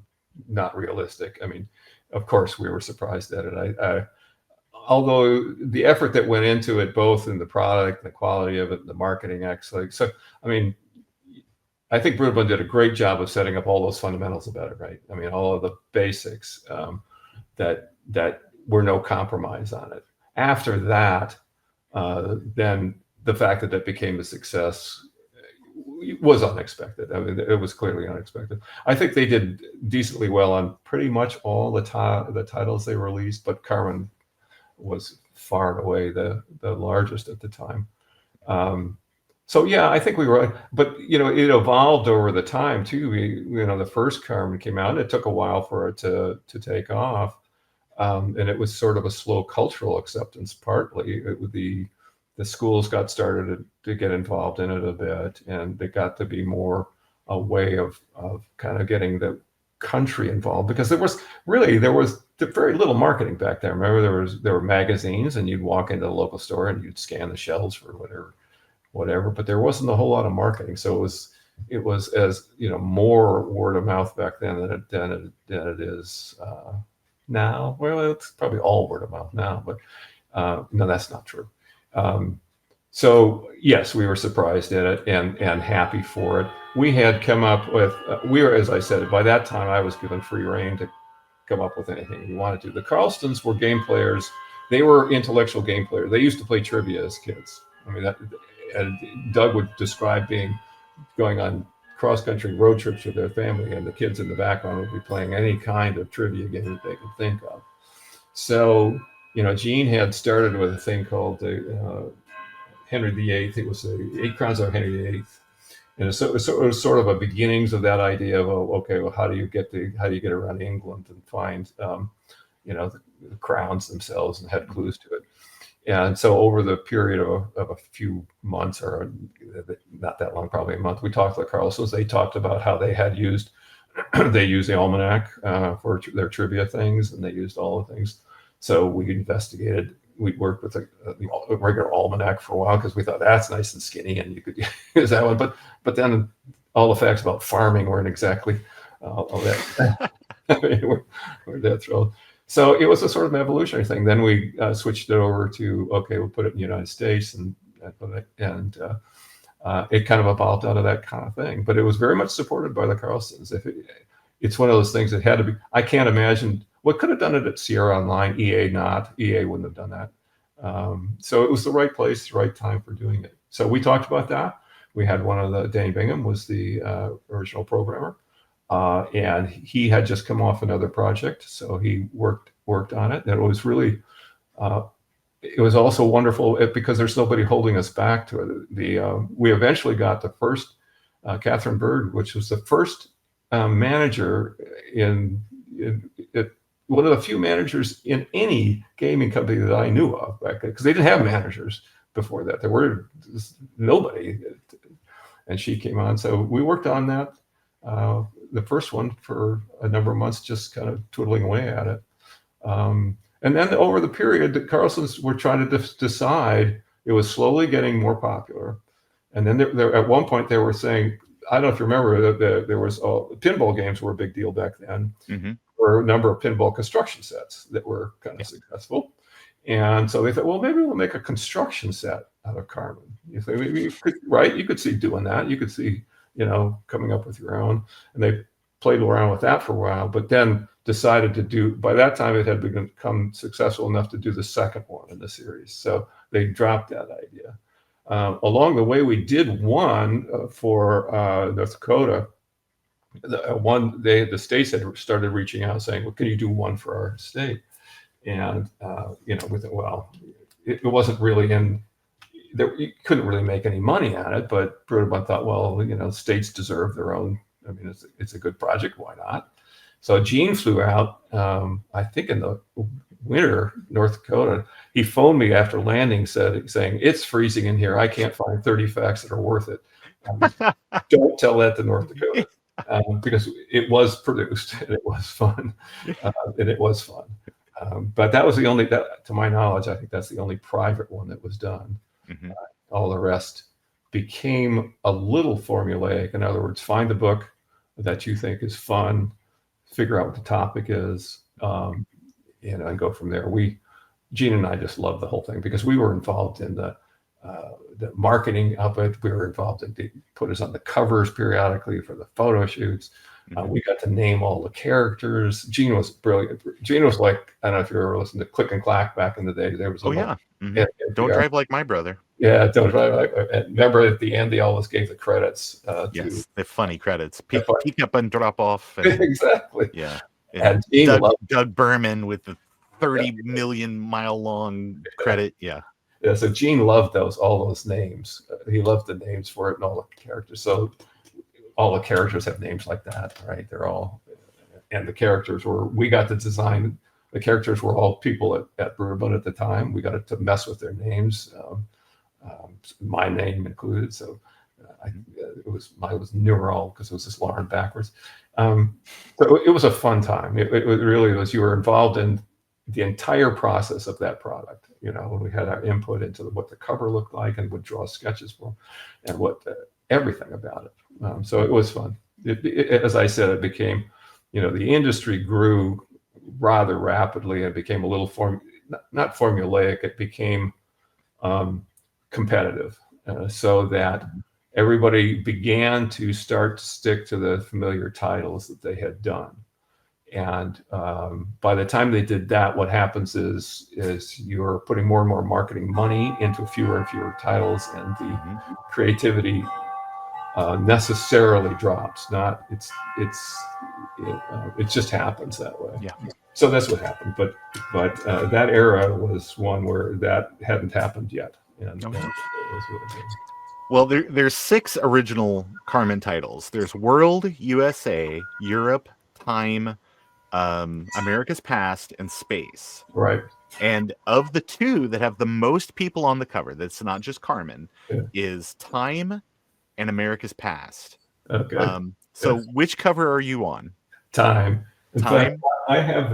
Speaker 4: not realistic. Of course we were surprised at it. Although the effort that went into it, both in the product, the quality of it, the marketing, actually. So, I think Brøderbund did a great job of setting up all those fundamentals about it, right? All of the basics that were no compromise on it. After that, then the fact that became a success was unexpected. It was clearly unexpected. I think they did decently well on pretty much all the titles they released, but Carmen was far and away the largest at the time. So yeah, I think we were, but it evolved over the time too. The first Carmen came out, and it took a while for it to take off. And it was sort of a slow cultural acceptance. Partly, the schools got started to get involved in it a bit, and it got to be more a way of kind of getting the country involved, because there was very little marketing back then. Remember, there were magazines, and you'd walk into the local store and you'd scan the shelves for whatever, but there wasn't a whole lot of marketing. So it was as more word of mouth back then than it is now. Well, it's probably all word of mouth now, but no, that's not true. So yes, we were surprised at it and happy for it. We had come up with, as I said, by that time I was given free rein to come up with anything we wanted to. The Carlstons were game players. They were intellectual game players. They used to play trivia as kids. And Doug would describe going on cross-country road trips with their family, and the kids in the background would be playing any kind of trivia game that they could think of. So, Gene had started with a thing called Henry VIII. It was the 8 Crowns of Henry VIII, and it was sort of a beginnings of that idea of how do you get around England and find the crowns themselves, and had clues to it. And so over the period of a few months, or not that long, probably a month, we talked to the Carlstons. They talked about how they had used the Almanac for their trivia things, and they used all the things. So we investigated. We worked with the regular Almanac for a while, because we thought that's nice and skinny and you could use that one. But then all the facts about farming weren't exactly all that. we're that thrilled. So it was a sort of an evolutionary thing. Then we switched it over to, okay, we'll put it in the United States, and it kind of evolved out of that kind of thing. But it was very much supported by the Carlstons. It's one of those things that had to be. I can't imagine what could have done it at Sierra Online. EA not. EA wouldn't have done that. So it was the right place, the right time for doing it. So we talked about that. We had one of the, Danny Bingham was the original programmer, and he had just come off another project, so he worked on it. And it was really, it was also wonderful because there's nobody holding us back to it. We eventually got the first Catherine Bird, which was the first manager in one of the few managers in any gaming company that I knew of back then, because they didn't have managers before that. There were nobody, and she came on. So we worked on that, the first one, for a number of months, just kind of twiddling away at it. And then over the period, the Carlstons were trying to decide. It was slowly getting more popular, and then there at one point they were saying, I don't know if you remember that there was pinball games were a big deal back then. Mm-hmm. There were a number of pinball construction sets that were kind of successful. And so they thought, well, maybe we'll make a construction set out of Carmen. You say, maybe you could, right? You could see doing that. You could see, coming up with your own. And they played around with that for a while, but then decided to do, by that time it had become successful enough to do the second one in the series. So they dropped that idea. Along the way, we did one for North Dakota. The states had started reaching out saying, well, can you do one for our state? And, we thought, well, it wasn't really you couldn't really make any money on it, but Brøderbund thought, well, states deserve their own. I mean, it's a good project. Why not? So Gene flew out, I think in the winter, North Dakota. He phoned me after landing saying, it's freezing in here. I can't find 30 facts that are worth it. Don't tell that to North Dakota. Because it was produced and it was fun. But that was the only, to my knowledge, I think that's the only private one that was done. Mm-hmm. All the rest became a little formulaic. In other words, find the book that you think is fun, figure out what the topic is, and go from there. Gene and I just loved the whole thing because we were involved in the marketing of it. We were involved in, they put us on the covers periodically for the photo shoots. We got to name all the characters. Gene was brilliant. Gene was like, I don't know if you ever listened to Click and Clack back in the day. There was
Speaker 3: Don't Drive Like My Brother.
Speaker 4: Yeah, Don't Drive Like. And remember at the end they always gave the credits.
Speaker 3: Yes, the funny credits. Pick up and drop off. And,
Speaker 4: exactly.
Speaker 3: Yeah.
Speaker 4: And Gene
Speaker 3: Doug Berman with the 30 million mile long credit. Yeah.
Speaker 4: Yeah, so Gene loved all those names. He loved the names for it and all the characters. So all the characters have names like that, right? They're all, and the characters we got to design, the characters were all people at Brøderbund at the time. We got to mess with their names, my name included. So it was Neural because it was just Lauren backwards. So it was a fun time. It really was. You were involved in the entire process of that product. When we had our input into what the cover looked like and would draw sketches for, and what everything about it. So it was fun. As I said, it became, the industry grew rather rapidly. It became a little not formulaic. It became competitive, so that everybody began to start to stick to the familiar titles that they had done. And by the time they did that, what happens is you're putting more and more marketing money into fewer and fewer titles, and the creativity necessarily drops. It just happens that way.
Speaker 3: Yeah.
Speaker 4: So that's what happened. But that era was one where that hadn't happened yet. And it was really good.
Speaker 3: Well, there's 6 original Carmen titles. There's World, USA, Europe, Time, America's Past, and Space.
Speaker 4: Right.
Speaker 3: And of the 2 that have the most people on the cover, that's not just Carmen, is Time and America's Past.
Speaker 4: Okay.
Speaker 3: So which cover are you on?
Speaker 4: Time. In fact, I have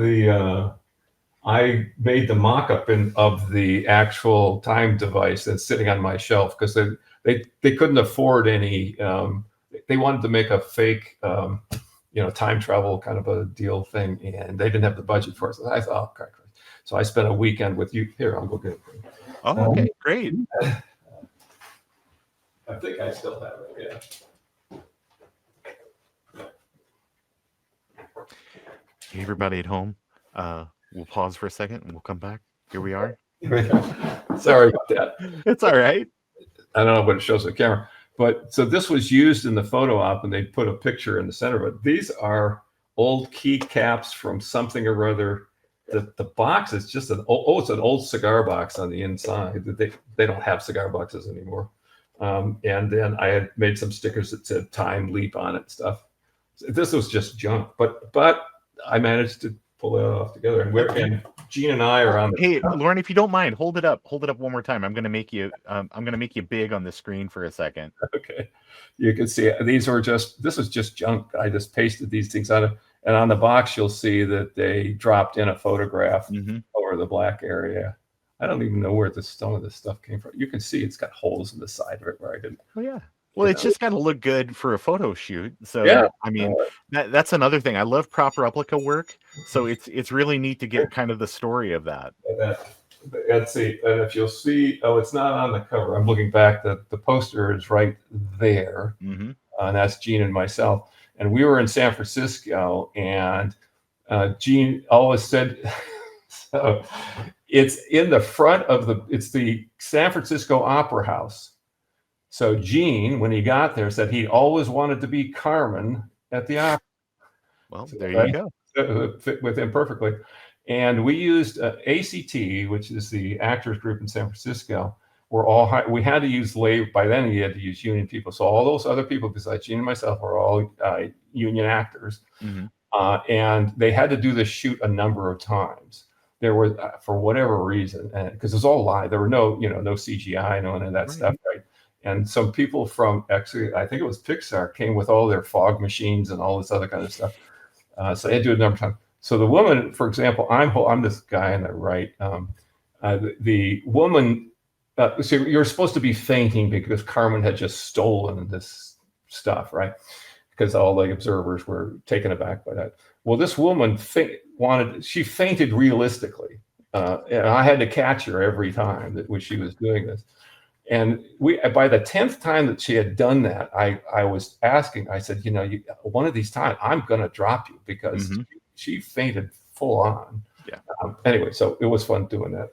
Speaker 4: I made the mock-up of the actual Time device that's sitting on my shelf because they couldn't afford any. They wanted to make a fake, time travel kind of a deal thing, and they didn't have the budget for it. So I thought, oh, okay. So I spent a weekend with you. Here, I'll go get it.
Speaker 3: Oh, okay, great.
Speaker 4: I think I still have it. Yeah.
Speaker 3: Hey, everybody at home. We'll pause for a second and we'll come back. Here we are.
Speaker 4: Sorry about that.
Speaker 3: It's all right.
Speaker 4: I don't know what it shows on the camera, but so this was used in the photo op, and they put a picture in the center. But these are old keycaps from something or other. The box is just it's an old cigar box on the inside. They don't have cigar boxes anymore. And then I had made some stickers that said "Time Leap" on it and stuff. This was just junk, but I managed to pull it off together. And Gene and I are on.
Speaker 3: Hey, Lauren, if you don't mind, hold it up one more time. I'm gonna make you big on the screen for a second.
Speaker 4: Okay, you can see this is just junk. I just pasted these things on it, and on the box you'll see that they dropped in a photograph over the black area. I don't even know where some of this stuff came from. You can see it's got holes in the side of it where I didn't.
Speaker 3: Oh yeah. Well, it's just got to look good for a photo shoot. So
Speaker 4: yeah,
Speaker 3: I mean, that's another thing. I love proper replica work. So it's really neat to get kind of the story of that.
Speaker 4: Let's see. And if you'll see, it's not on the cover. I'm looking back. The poster is right there, and that's Gene and myself. And we were in San Francisco, and Gene always said, so it's in the front of it's the San Francisco Opera House. So Gene, when he got there, said he always wanted to be Carmen at the opera.
Speaker 3: Well, there you go.
Speaker 4: It fit with him perfectly. And we used ACT, which is the actors group in San Francisco. We had to use labor. By then, you had to use union people. So all those other people besides Gene and myself were all union actors. And they had to do this shoot a number of times. There was, for whatever reason, because it was all live. There were no CGI, no none of that stuff, right? And some people from, actually, I think it was Pixar, came with all their fog machines and all this other kind of stuff. So they had to do it a number of times. So the woman, for example, I'm this guy on the right. The woman, so you're supposed to be fainting because Carmen had just stolen this stuff, right? Because all the observers were taken aback by that. Well, this woman she fainted realistically. And I had to catch her every time that she was doing this. And by the 10th time that she had done that, I was asking, I said, one of these times I'm going to drop you because she fainted full on.
Speaker 3: Yeah.
Speaker 4: Anyway, so it was fun doing that,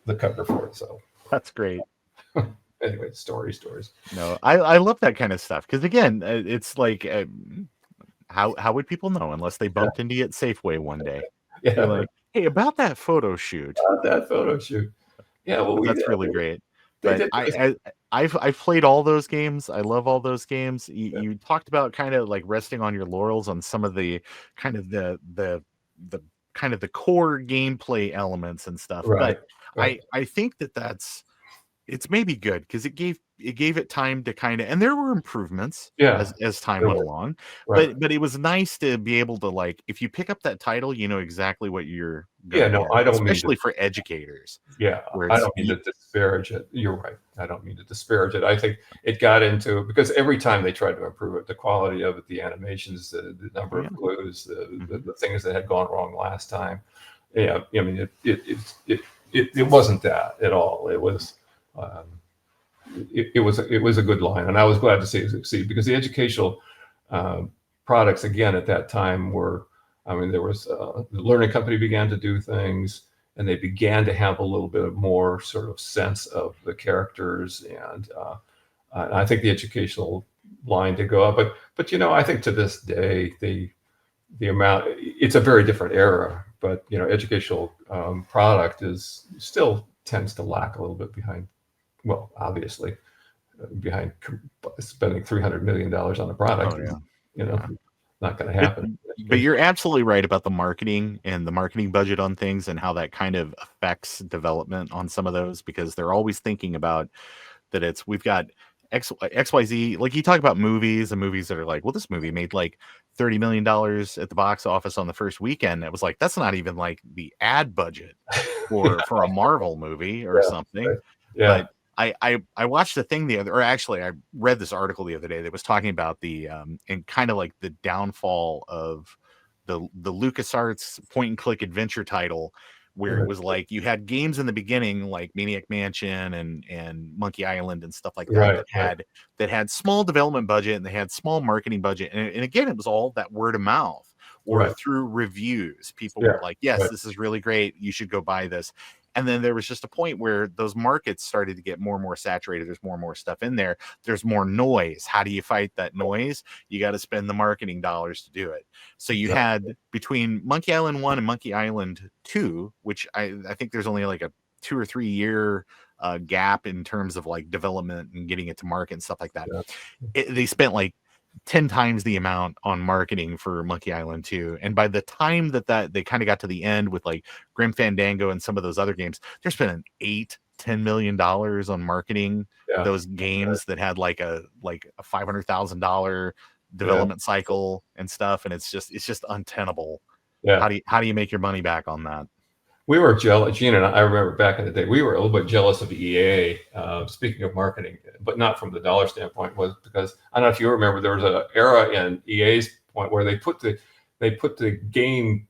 Speaker 4: the cover for it. So
Speaker 3: that's great.
Speaker 4: Anyway, stories.
Speaker 3: No, I love that kind of stuff. Because again, it's like, how would people know unless they bumped into you at Safeway one day?
Speaker 4: Yeah.
Speaker 3: They're like, hey, about that photo shoot.
Speaker 4: Yeah, well,
Speaker 3: that's really great. But I've played all those games. I love all those games. You talked about kind of like resting on your laurels on some of the kind of the core gameplay elements and stuff.
Speaker 4: Right.
Speaker 3: But I think it's maybe good because it gave it time to kind of, and there were improvements as time went along. Right. But it was nice to be able to, like, if you pick up that title, you know exactly what you're going to get,
Speaker 4: I don't
Speaker 3: especially for educators.
Speaker 4: Yeah, I don't mean to disparage it. You're right. I don't mean to disparage it. I think it got into, because every time they tried to improve it, the quality of it, the animations, the number of clues, the things that had gone wrong last time. Yeah, I mean, it wasn't that at all. It was. It was a good line, and I was glad to see it succeed, because the educational products again at that time were, I mean, there was the Learning Company began to do things, and they began to have a little bit of more sort of sense of the characters, and I think the educational line did go up. But I think to this day the amount, it's a very different era, but educational product is still tends to lack a little bit behind. Well, obviously, behind spending $300 million on a product, not going to happen.
Speaker 3: But you're absolutely right about the marketing and the marketing budget on things and how that kind of affects development on some of those, because they're always thinking about that we've got XYZ. Like you talk about movies and movies that are like, well, this movie made like $30 million at the box office on the first weekend. It was like, that's not even like the ad budget for a Marvel movie or something. Right.
Speaker 4: Yeah.
Speaker 3: But I watched the thing I read this article the other day that was talking about the and kind of like the downfall of the LucasArts point and click adventure title, where it was like you had games in the beginning like Maniac Mansion and Monkey Island and stuff like that that had small development budget and they had small marketing budget, and again, it was all that word of mouth or through reviews. People were like, yes, this is really great, you should go buy this. And then there was just a point where those markets started to get more and more saturated. There's more and more stuff in there. There's more noise. How do you fight that noise? You got to spend the marketing dollars to do it. So you had between Monkey Island 1 and Monkey Island 2, which I think there's only like a 2 or 3 year gap in terms of like development and getting it to market and stuff like that. They spent like 10 times the amount on marketing for Monkey Island 2. And by the time that they kind of got to the end with like Grim Fandango and some of those other games, they're spending $8-10 million on marketing those games that had like a $500,000 development cycle and stuff. And it's just untenable. How do you make your money back on that?
Speaker 4: We were jealous, Gene and I remember back in the day, we were a little bit jealous of EA, speaking of marketing, but not from the dollar standpoint, was because, I don't know if you remember, there was an era in EA's point where they put the game,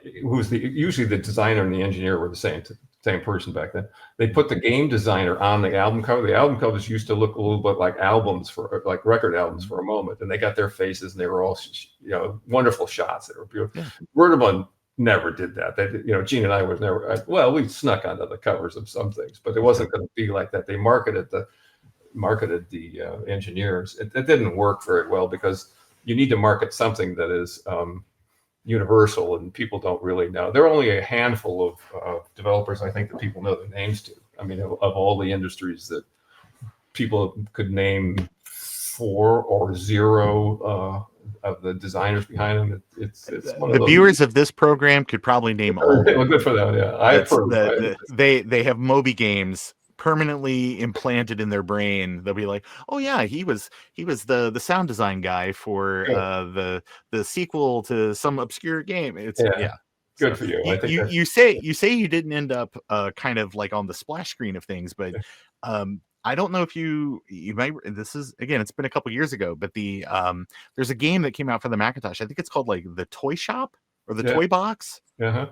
Speaker 4: usually the designer and the engineer were the same person back then. They put the game designer on the album cover. The album covers used to look a little bit like record albums for a moment, and they got their faces and they were all, wonderful shots. They were beautiful. Brøderbund never did that. They, Gene and I was never. Well, we snuck onto the covers of some things, but it wasn't going to be like that. They marketed the engineers. It didn't work very well because you need to market something that is universal, and people don't really know. There are only a handful of developers, I think, that people know their names to. I mean, of all the industries that people could name 4 or 0 of the designers behind them. It's one of those.
Speaker 3: Viewers of this program could probably name all.
Speaker 4: Well, good for them. Yeah,
Speaker 3: they have Moby games permanently implanted in their brain. They'll be like, oh yeah, he was the sound design guy for the sequel to some obscure game. It's
Speaker 4: good for you. I think
Speaker 3: you say you didn't end up kind of like on the splash screen of things, but I don't know if you might. This is, again, it's been a couple years ago, but there's a game that came out for the Macintosh. I think it's called like the Toy Shop or the Toy Box,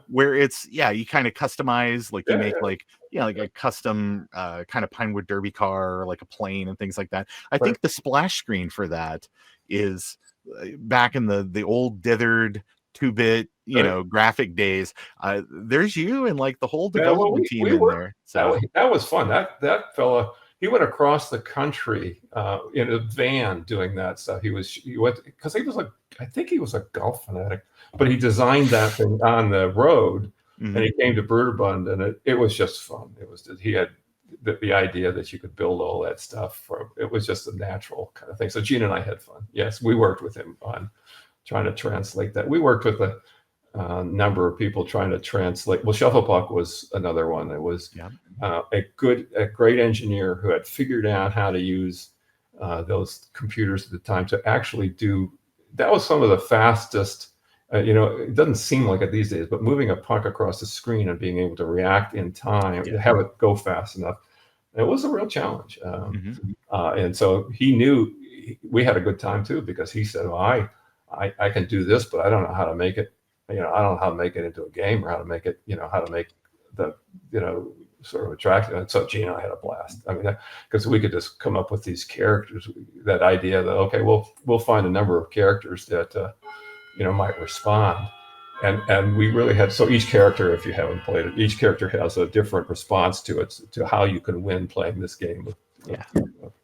Speaker 3: where it's you kind of customize, like you make like a custom kind of Pinewood Derby car or like a plane and things like that. I think the splash screen for that is back in the old dithered 2-bit graphic days. There's you and like the whole development team in there. So
Speaker 4: that was fun. That fella. He went across the country in a van doing that stuff. He went because he was I think he was a golf fanatic, but he designed that thing on the road, and he came to Brøderbund, and it was just fun. It was he had the idea that you could build all that stuff it was just a natural kind of thing. So Gene and I had fun. Yes, we worked with him on trying to translate that. We worked with a number of people trying to translate. Well, Shufflepuck was another one. It was a great engineer who had figured out how to use those computers at the time to actually do. That was some of the fastest. It doesn't seem like it these days, but moving a puck across the screen and being able to react in time to have it go fast enough, it was a real challenge. And so he knew we had a good time too, because he said, "Well, I can do this, but I don't know how to make it. I don't know how to make it into a game or how to make it, how to make the, sort of attractive." And so Gene and I had a blast. I mean, because we could just come up with these characters, that idea that, okay, we'll find a number of characters that, might respond. And we really had, so each character, if you haven't played it, each character has a different response to how you can win playing this game with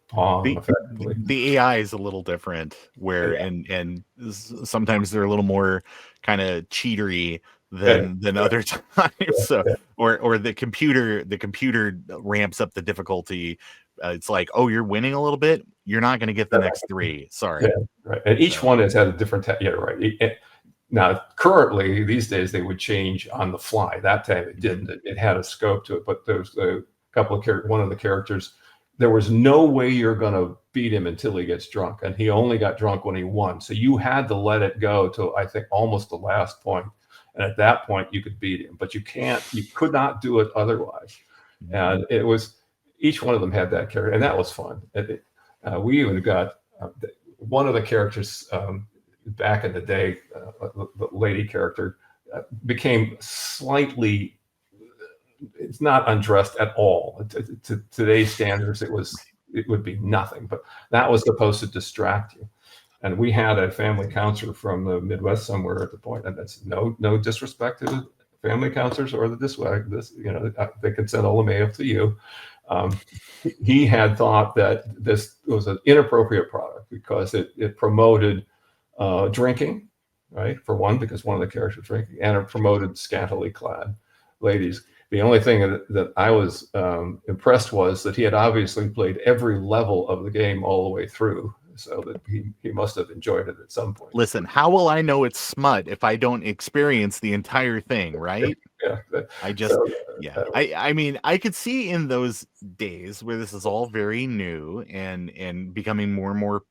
Speaker 4: Pong, effectively.
Speaker 3: The AI is a little different and sometimes they're a little more kind of cheatery than other times. Or the computer ramps up the difficulty. It's like, oh, you're winning a little bit, you're not going to get the next 3. Sorry.
Speaker 4: And each one has had a different now currently these days they would change on the fly. That time it didn't. It had a scope to it, but there's a couple of one of the characters, there was no way you're going to beat him until he gets drunk, and he only got drunk when he won. So you had to let it go till, I think, almost the last point. And at that point you could beat him, but you could not do it otherwise. And it was, each one of them had that character, and that was fun. We even got one of the characters back in the day, the lady character, became slightly, it's not undressed at all. To today's standards, it would be nothing, but that was supposed to distract you. And we had a family counselor from the Midwest somewhere at the point, and that's no disrespect to family counselors or this way, they can send all the mail to you. He had thought that this was an inappropriate product because it promoted drinking, right? For one, because one of the characters was drinking, and it promoted scantily clad ladies. The only thing that I was impressed was that he had obviously played every level of the game all the way through, so that he must have enjoyed it at some point.
Speaker 3: Listen, how will I know it's smut if I don't experience the entire thing, right?
Speaker 4: Yeah.
Speaker 3: I mean, I could see in those days where this is all very new and becoming more and more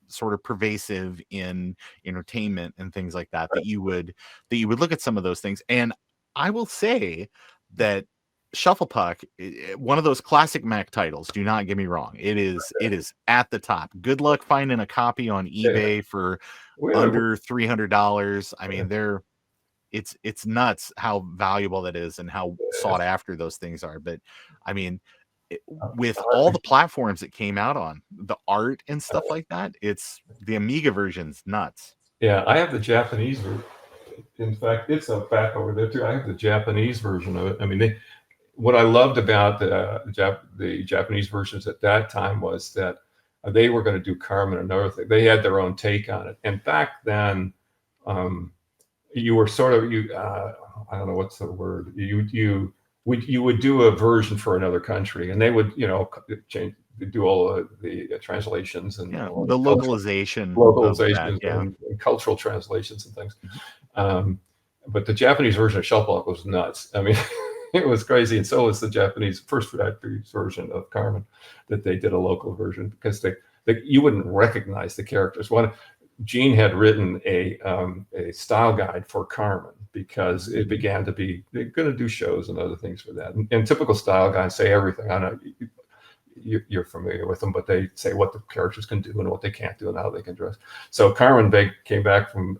Speaker 3: sort of pervasive in entertainment and things like that, that you would look at some of those things. And I will say that Shufflepuck, one of those classic Mac titles, do not get me wrong, it is at the top. Good luck finding a copy on eBay for under $300. I mean, it's nuts how valuable that is and how sought after those things are. But I mean, with all the platforms it came out on, the art and stuff like that, it's the Amiga version's nuts.
Speaker 4: Yeah, I have the Japanese version. In fact, it's back over there too. I have the Japanese version of it. I mean, what I loved about the Japanese versions at that time was that they were going to do Carmen and other thing. They had their own take on it. And back then, you were sort of I don't know what's the word. You would do a version for another country, and they would change, do all the translations and
Speaker 3: the localizations
Speaker 4: and cultural translations and things. But the Japanese version of Shufflepuck was nuts. I mean, it was crazy, and so was the Japanese first version of Carmen, that they did a local version because you wouldn't recognize the characters. Gene had written a style guide for Carmen because it began to be, they're going to do shows and other things for that. And typical style guides say everything. I know you're familiar with them, but they say what the characters can do and what they can't do and how they can dress. So Carmen came back from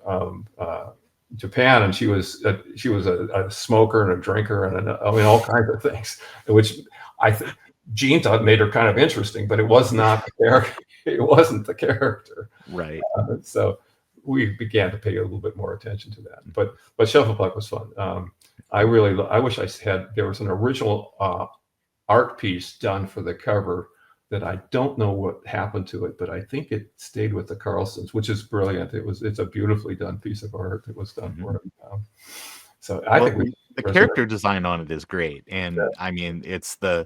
Speaker 4: Japan, and she was a smoker and a drinker and all kinds of things, which I think Gene thought made her kind of interesting, but it was not the character. It wasn't the character,
Speaker 3: right?
Speaker 4: So we began to pay a little bit more attention to that. But Shufflepuck was fun. I wish there was an original art piece done for the cover that I don't know what happened to it, but I think it stayed with the Carlstons, which is brilliant. It's a beautifully done piece of art that was done for it. So I think
Speaker 3: the character design on it is great, and I mean, it's the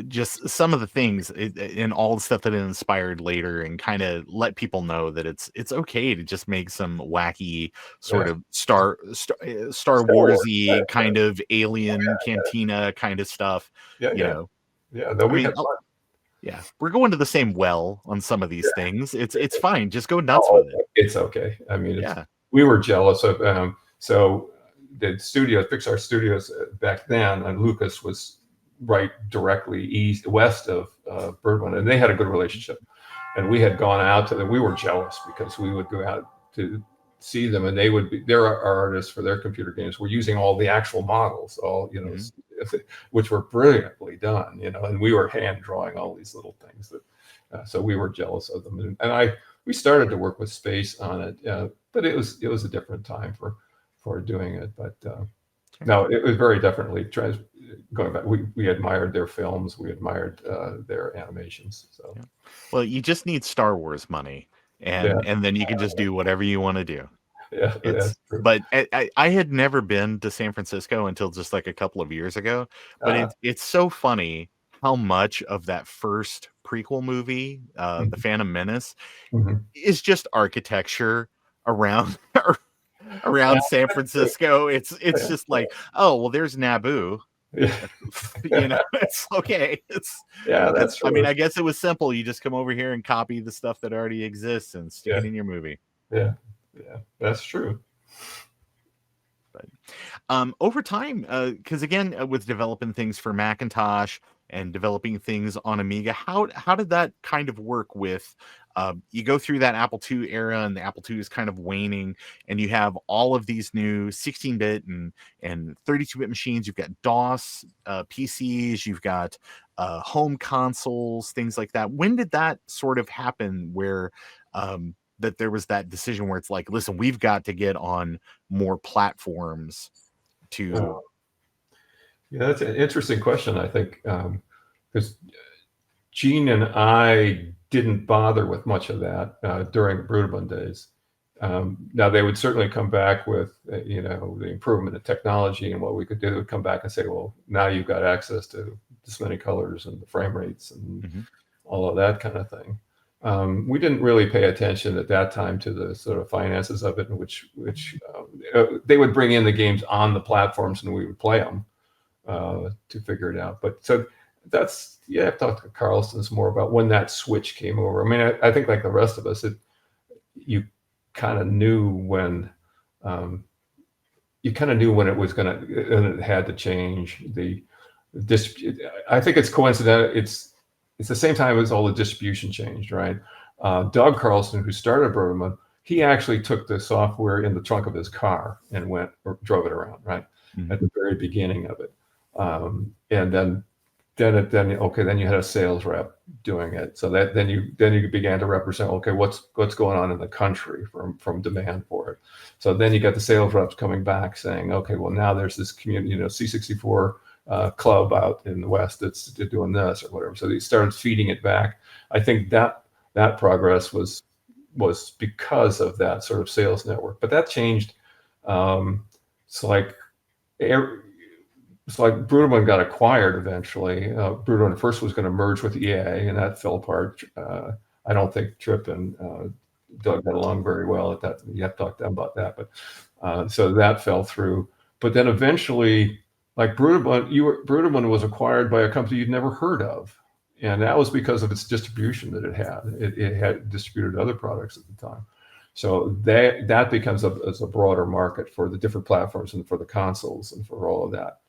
Speaker 3: just some of the things and all the stuff that it inspired later, and kind of let people know that it's okay to just make some wacky sort of Star Warsy kind of alien cantina kind of stuff.
Speaker 4: No,
Speaker 3: we're going to the same well on some of these things. It's fine, just go nuts with it.
Speaker 4: It's okay. I mean, we were jealous of so the studios, Pixar Studios back then, and Lucas was right directly west of Brøderbund, and they had a good relationship, and we had gone out to them. We were jealous because we would go out to see them, and they would be, their artists for their computer games were using all the actual models, which were brilliantly done, and we were hand drawing all these little things that so we were jealous of them, and we started to work with Space on it, but it was a different time for doing it. But no, it was very definitely going back. We admired their films, we admired their animations. So,
Speaker 3: well, you just need Star Wars money, and then you can just do whatever you want to do.
Speaker 4: Yeah, that's true.
Speaker 3: But I had never been to San Francisco until just like a couple of years ago. But it's so funny how much of that first prequel movie, The Phantom Menace, is just architecture around San Francisco. It's just like, oh well, there's Naboo. It's okay.
Speaker 4: That's true.
Speaker 3: I mean, I guess it was simple. You just come over here and copy the stuff that already exists and stick it in your movie.
Speaker 4: Yeah, that's true.
Speaker 3: But over time, because again, with developing things for Macintosh and developing things on Amiga, how did that kind of work with You go through that Apple II era, and the Apple II is kind of waning, and you have all of these new 16-bit and 32-bit machines. You've got DOS PCs, you've got home consoles, things like that. When did that sort of happen, where that there was that decision where it's like, listen, we've got to get on more platforms to...
Speaker 4: Yeah, that's an interesting question, I think, because Gene and I didn't bother with much of that during the Brøderbund days. Now, they would certainly come back with, the improvement in technology and what we could do. They would come back and say, well, now you've got access to this many colors and the frame rates and all of that kind of thing. We didn't really pay attention at that time to the sort of finances of it, in which they would bring in the games on the platforms and we would play them to figure it out. But so that's, I have to talk to Carlston's more about when that switch came over. I mean, I think like the rest of us, you kind of knew when it was and it had to change. I think it's coincidental. It's the same time as all the distribution changed, right? Doug Carlston, who started Brøderbund, he actually took the software in the trunk of his car and drove it around, right? At the very beginning of it. And then you had a sales rep doing it. So that then you began to represent, okay, what's going on in the country from demand for it. So then you got the sales reps coming back saying, okay, well, now there's this community, C64 club out in the West that's doing this or whatever. So they started feeding it back. I think that progress was because of that sort of sales network. But that changed. It's like Brøderbund got acquired eventually. Brøderbund first was going to merge with EA, and that fell apart. I don't think Tripp and Doug got along very well at that. You have to talk to them about that. But so that fell through. But then eventually, like Brøderbund was acquired by a company you'd never heard of, and that was because of its distribution that it had. It had distributed other products at the time. So that becomes a broader market for the different platforms and for the consoles and for all of that.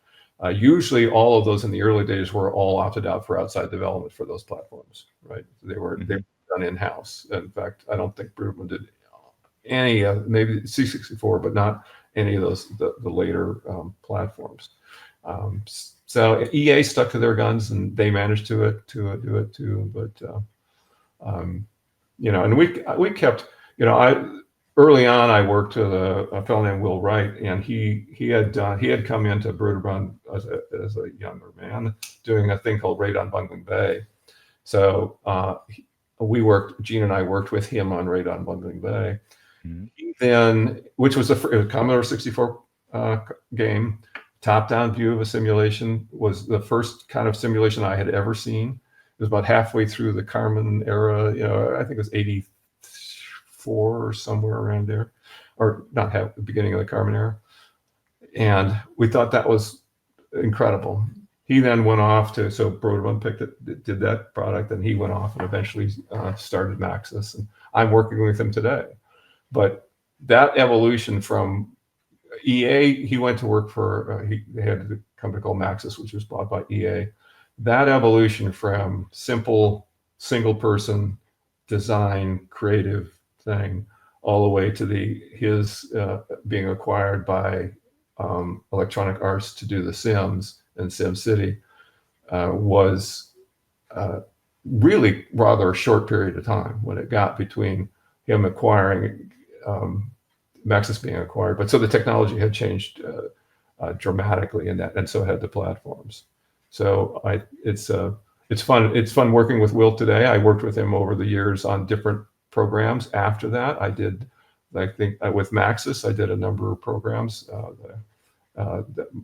Speaker 4: Usually all of those in the early days were all opted out for outside development for those platforms, right? They were done in-house. In fact, I don't think Brøderbund did any of, maybe C64, but not any of those, the later platforms. So EA stuck to their guns and they managed to do it too. But, and we kept, early on, I worked with a fellow named Will Wright, and he had come into Brøderbund as a younger man, doing a thing called Raid on Bungling Bay. So Gene and I worked with him on Raid on Bungling Bay. Then, which was a Commodore 64 game, top-down view of a simulation, was the first kind of simulation I had ever seen. It was about halfway through the Carmen era. I think it was 84 or somewhere around there, or not the beginning of the Carmen era. And we thought that was incredible. He then went off so Brøderbund did that product, and he went off and eventually started Maxis. And I'm working with him today. But that evolution from EA, he went to work for, they had a company called Maxis, which was bought by EA. That evolution from simple, single person design, creative thing, all the way to his being acquired by Electronic Arts to do The Sims and SimCity was really rather a short period of time when it got between him acquiring, Maxis being acquired. But so the technology had changed dramatically in that, and so had the platforms. So it's fun. It's fun working with Will today. I worked with him over the years on different programs. After that, I think with Maxis, I did a number of programs.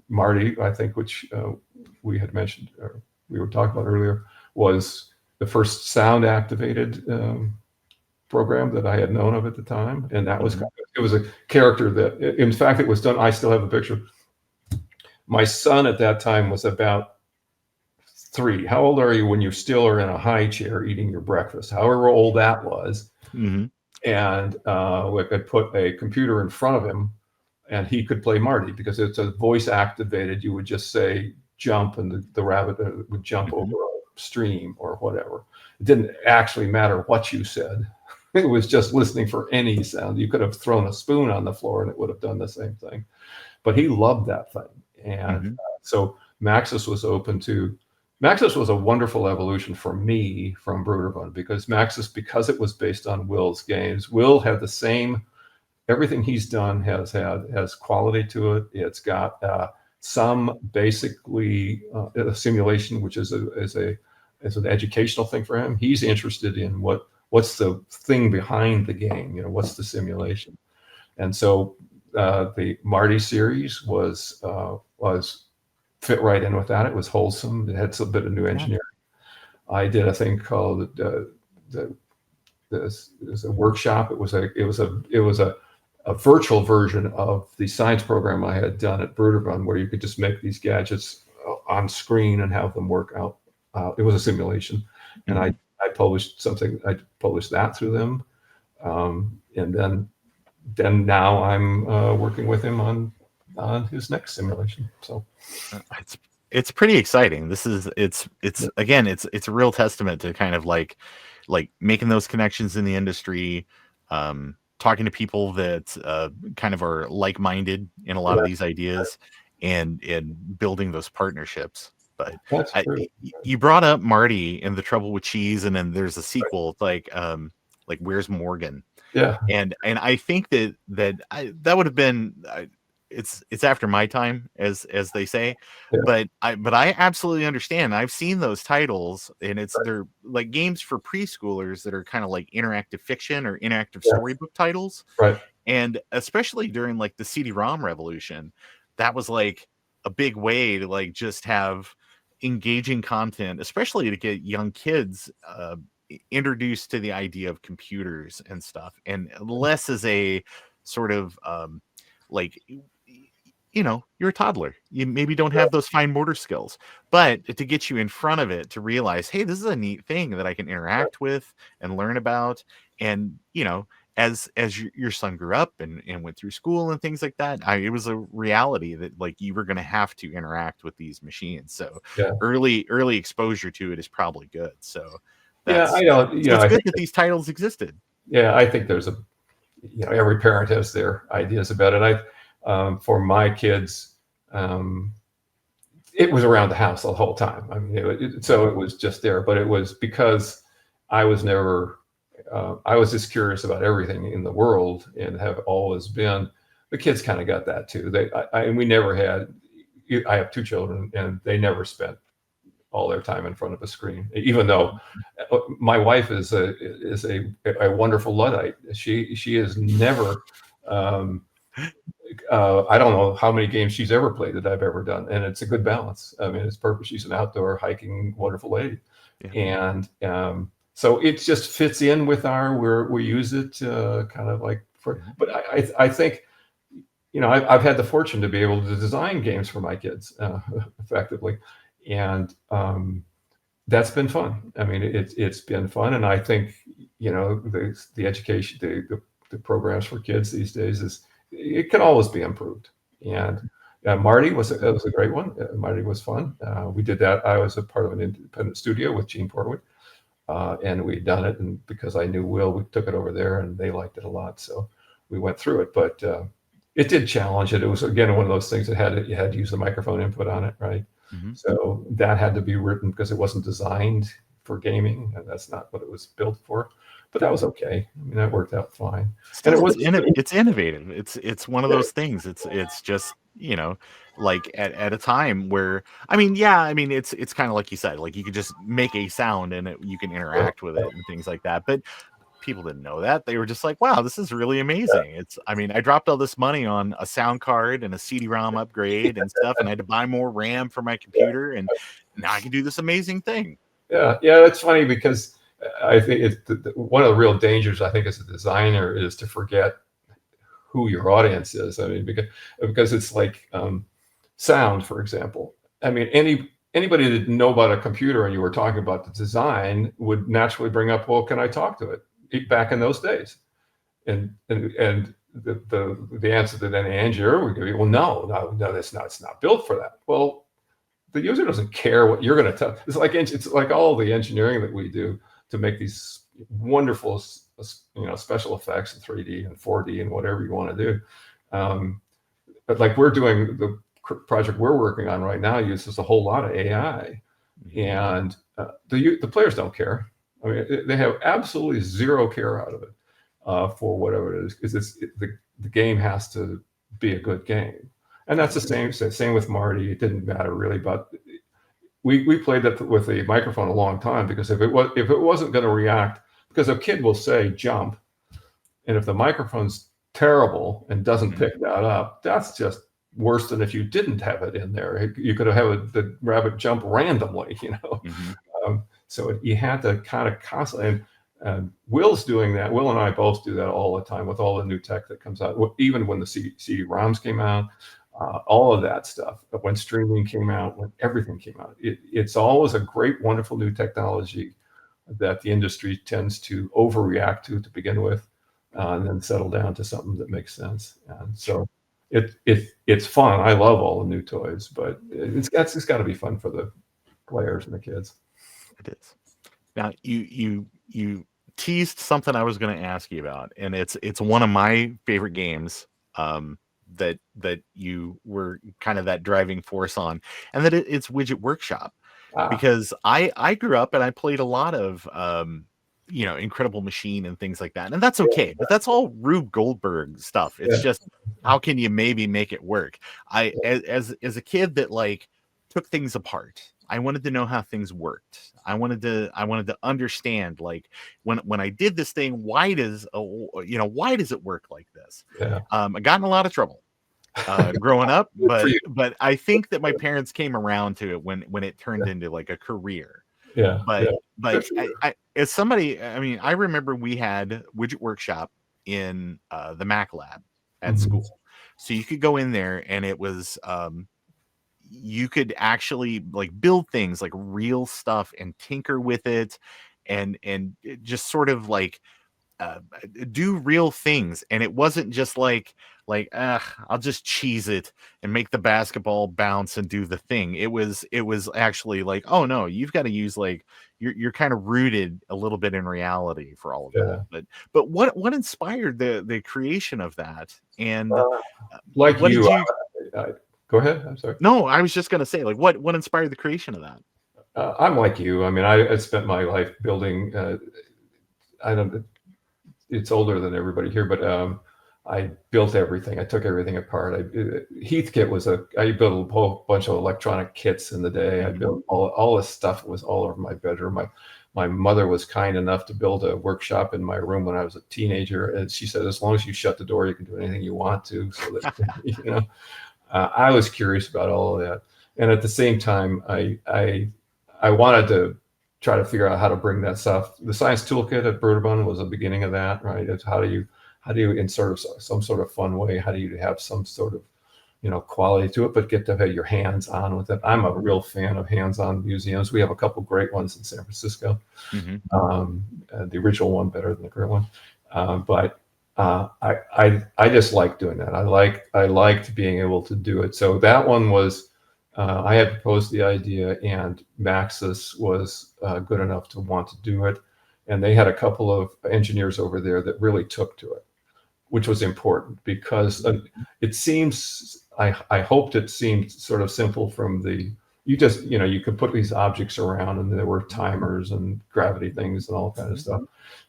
Speaker 4: Marty, I think, which we had mentioned, or we were talking about earlier, was the first sound activated program that I had known of at the time. And that was, it was a character that, in fact, it was done. I still have a picture. My son at that time was about 3. How old are you when you still are in a high chair eating your breakfast? However old that was. And we could put a computer in front of him and he could play Marty because it's a voice activated. You would just say jump and the rabbit would jump over a stream or whatever. It didn't actually matter what you said. It was just listening for any sound. You could have thrown a spoon on the floor and it would have done the same thing. But he loved that thing. And so Maxis was open to, Maxis was a wonderful evolution for me from Brøderbund, because Maxis, because it was based on Will's games, Will had the same, everything he's done has quality to it. It's got some basically a simulation, which is an educational thing for him. He's interested in what's the thing behind the game, you know, what's the simulation. And so the Marty series was fit right in with that. It was wholesome. It had a bit of new engineering. I did a thing called it was a workshop. It was a virtual version of the science program I had done at Brøderbund, where you could just make these gadgets on screen and have them work out. It was a simulation, and I published something. I published that through them, and then now I'm working with him on his next simulation. So
Speaker 3: it's pretty exciting. It's a real testament to kind of like making those connections in the industry, talking to people that kind of are like-minded in a lot of these ideas, and building those partnerships. But you brought up Marty and the Trouble with Cheese, and then there's a sequel like Where's Morgan?
Speaker 4: Yeah.
Speaker 3: And I think that would have been it's after my time, as they say.
Speaker 4: Yeah.
Speaker 3: But I absolutely understand. I've seen those titles, and they're like games for preschoolers that are kind of like interactive fiction or interactive storybook titles.
Speaker 4: Right.
Speaker 3: And especially during like the CD-ROM revolution, that was like a big way to like just have engaging content, especially to get young kids introduced to the idea of computers and stuff, and less as a sort of like, you know, you're a toddler, you maybe don't have those fine motor skills, but to get you in front of it, to realize, hey, this is a neat thing that I can interact with and learn about. And you know, as your son grew up and went through school and things like that, it was a reality that like you were going to have to interact with these machines. So early exposure to it is probably good. So
Speaker 4: I don't, you know,
Speaker 3: it's good that these titles existed.
Speaker 4: Yeah, I think there's every parent has their ideas about it. For my kids, it was around the house the whole time. I mean, so it was just there, but it was because I was never, I was just curious about everything in the world, and have always been. The kids kind of got that too. We never had. I have two children, and they never spent all their time in front of a screen. Even though my wife is a wonderful Luddite, she is never. I don't know how many games she's ever played that I've ever done, and it's a good balance. I mean, it's perfect. She's an outdoor hiking wonderful lady, and so it just fits in with we use it kind of like for. But I think, you know, I've had the fortune to be able to design games for my kids effectively, and that's been fun. I mean, it's been fun, and I think, you know, the education, the programs for kids these days it can always be improved. And Marty was a great one. Marty was fun. We did that. I was a part of an independent studio with Gene Portwood, and we'd done it. And because I knew Will, we took it over there, and they liked it a lot. So we went through it. But it did challenge it. It was, again, one of those things that you had to use the microphone input on it, right? Mm-hmm. So that had to be written because it wasn't designed for gaming, and that's not what it was built for. But that was okay. I mean, that worked out fine.
Speaker 3: Still, and it's innovative. It's one of those things. It's just, you know, like at a time where, I mean, it's kind of like you said, like you could just make a sound and you can interact with it and things like that. But people didn't know that. They were just like, wow, this is really amazing. I mean, I dropped all this money on a sound card and a CD-ROM upgrade and stuff, and I had to buy more RAM for my computer, and now I can do this amazing thing. Yeah,
Speaker 4: that's funny, because I think one of the real dangers, I think, as a designer, is to forget who your audience is. I mean, because it's like sound, for example. I mean, anybody that know about a computer and you were talking about the design would naturally bring up, well, can I talk to it? Back in those days, and the answer that any engineer would give you, well, no, it's not built for that. Well, the user doesn't care what you're going to tell. It's like all the engineering that we do to make these wonderful, special effects in 3D and 4D and whatever you want to do. But like we're doing the project we're working on right now uses a whole lot of AI, and the players don't care. I mean, they have absolutely zero care out of it for whatever it is, because the game has to be a good game. And that's the same with Marty. It didn't matter really, but we played that with a microphone a long time, because if it wasn't going to react, because a kid will say jump, and if the microphone's terrible and doesn't pick that up, that's just worse than if you didn't have it in there. You could have the rabbit jump randomly, so you had to kind of constantly. And Will's doing that. Will and I both do that all the time with all the new tech that comes out. Even when the CD-ROMs came out, all of that stuff. But when streaming came out, when everything came out, it's always a great, wonderful new technology that the industry tends to overreact to begin with, and then settle down to something that makes sense. And so it's fun. I love all the new toys, but it's got to be fun for the players and the kids.
Speaker 3: It is. Now you teased something I was going to ask you about, and it's one of my favorite games that you were kind of that driving force on, and that it's Widget Workshop. Because I grew up and I played a lot of Incredible Machine and things like that, and that's okay, but that's all Rube Goldberg stuff. It's just, how can you maybe make it work? As a kid that like took things apart, I wanted to know how things worked. I wanted to understand, like, when I did this thing, why does it work like this? I got in a lot of trouble growing up, but I think that my parents came around to it when it turned into like a career. But I as somebody, I mean, I remember we had Widget Workshop in the Mac lab at school, so you could go in there and it was you could actually like build things like real stuff and tinker with it and just sort of like do real things. And it wasn't just like I'll just cheese it and make the basketball bounce and do the thing. It was actually like, oh no, you've got to use, like, you're kind of rooted a little bit in reality for all of that. But what inspired the creation of that? And
Speaker 4: like go ahead. I'm sorry.
Speaker 3: No, I was just going to say, like, what inspired the creation of that?
Speaker 4: I'm like you. I mean, I spent my life building. It's older than everybody here, but I built everything. I took everything apart. Heathkit I built a whole bunch of electronic kits in the day. I built all this stuff was all over my bedroom. My mother was kind enough to build a workshop in my room when I was a teenager, and she said, as long as you shut the door, you can do anything you want to. So that I was curious about all of that, and at the same time, I wanted to try to figure out how to bring that stuff. The Science Toolkit at Brøderbund was the beginning of that, right? It's how do you in sort of some sort of fun way, how do you have some sort of quality to it, but get to have your hands on with it. I'm a real fan of hands-on museums. We have a couple great ones in San Francisco. The original one better than the current one, but I just like doing that. I liked being able to do it. So that one was, I had proposed the idea, and Maxis was good enough to want to do it. And they had a couple of engineers over there that really took to it, which was important, because it seems, I hoped it seemed sort of simple from you could put these objects around, and there were timers and gravity things and all that kind of stuff.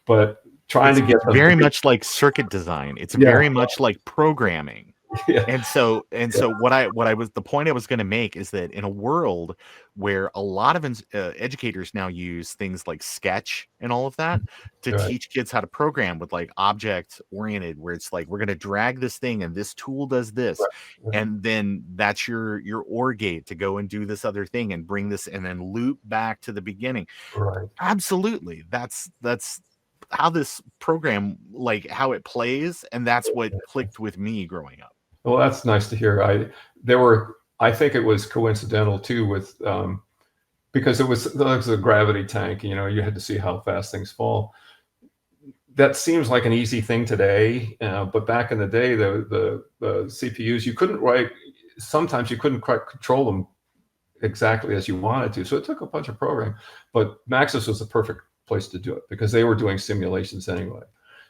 Speaker 4: But trying to get
Speaker 3: very much like circuit design. It's very much like programming. And so the point I was going to make is that in a world where a lot of educators now use things like Sketch and all of that to teach kids how to program with like object oriented, where it's like, we're going to drag this thing and this tool does this, and then that's your OR gate to go and do this other thing and bring this and then loop back to the beginning. Absolutely, that's how this program, like how it plays, and that's what clicked with me growing up.
Speaker 4: Well, that's nice to hear. I think it was coincidental too with because it was a gravity tank. You had to see how fast things fall. That seems like an easy thing today, but back in the day, the CPUs, you couldn't write. Sometimes you couldn't quite control them exactly as you wanted to. So it took a bunch of programming, but Maxis was the perfect place to do it because they were doing simulations anyway.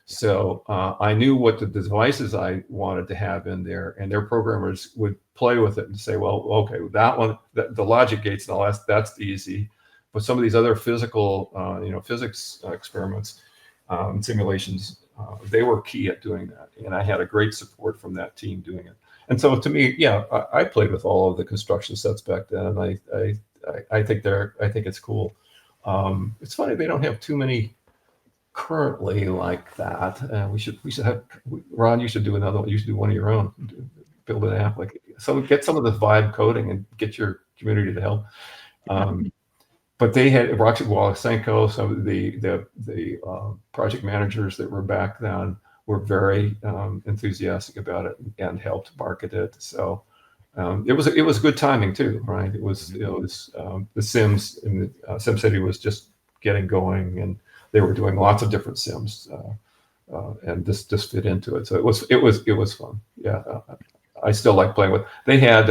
Speaker 4: So I knew what the devices I wanted to have in there, and their programmers would play with it and say, well, okay, that one, the logic gates and all that's easy, but some of these other physical, physics experiments, simulations, they were key at doing that, and I had a great support from that team doing it. And so to me, yeah, I played with all of the construction sets back then, and I think it's cool. It's funny they don't have too many currently like that. We should have, Ron, you should do another one. You should do one of your own, build an app like so. Get some of the vibe coding and get your community to help. But they had Roxy Wolasenko, some of the project managers that were back then were very enthusiastic about it and helped market it. So it was good timing too, right? It was the Sims in the SimCity was just getting going, and they were doing lots of different Sims, and this just fit into it. So it was fun. Yeah, I still like playing with. They had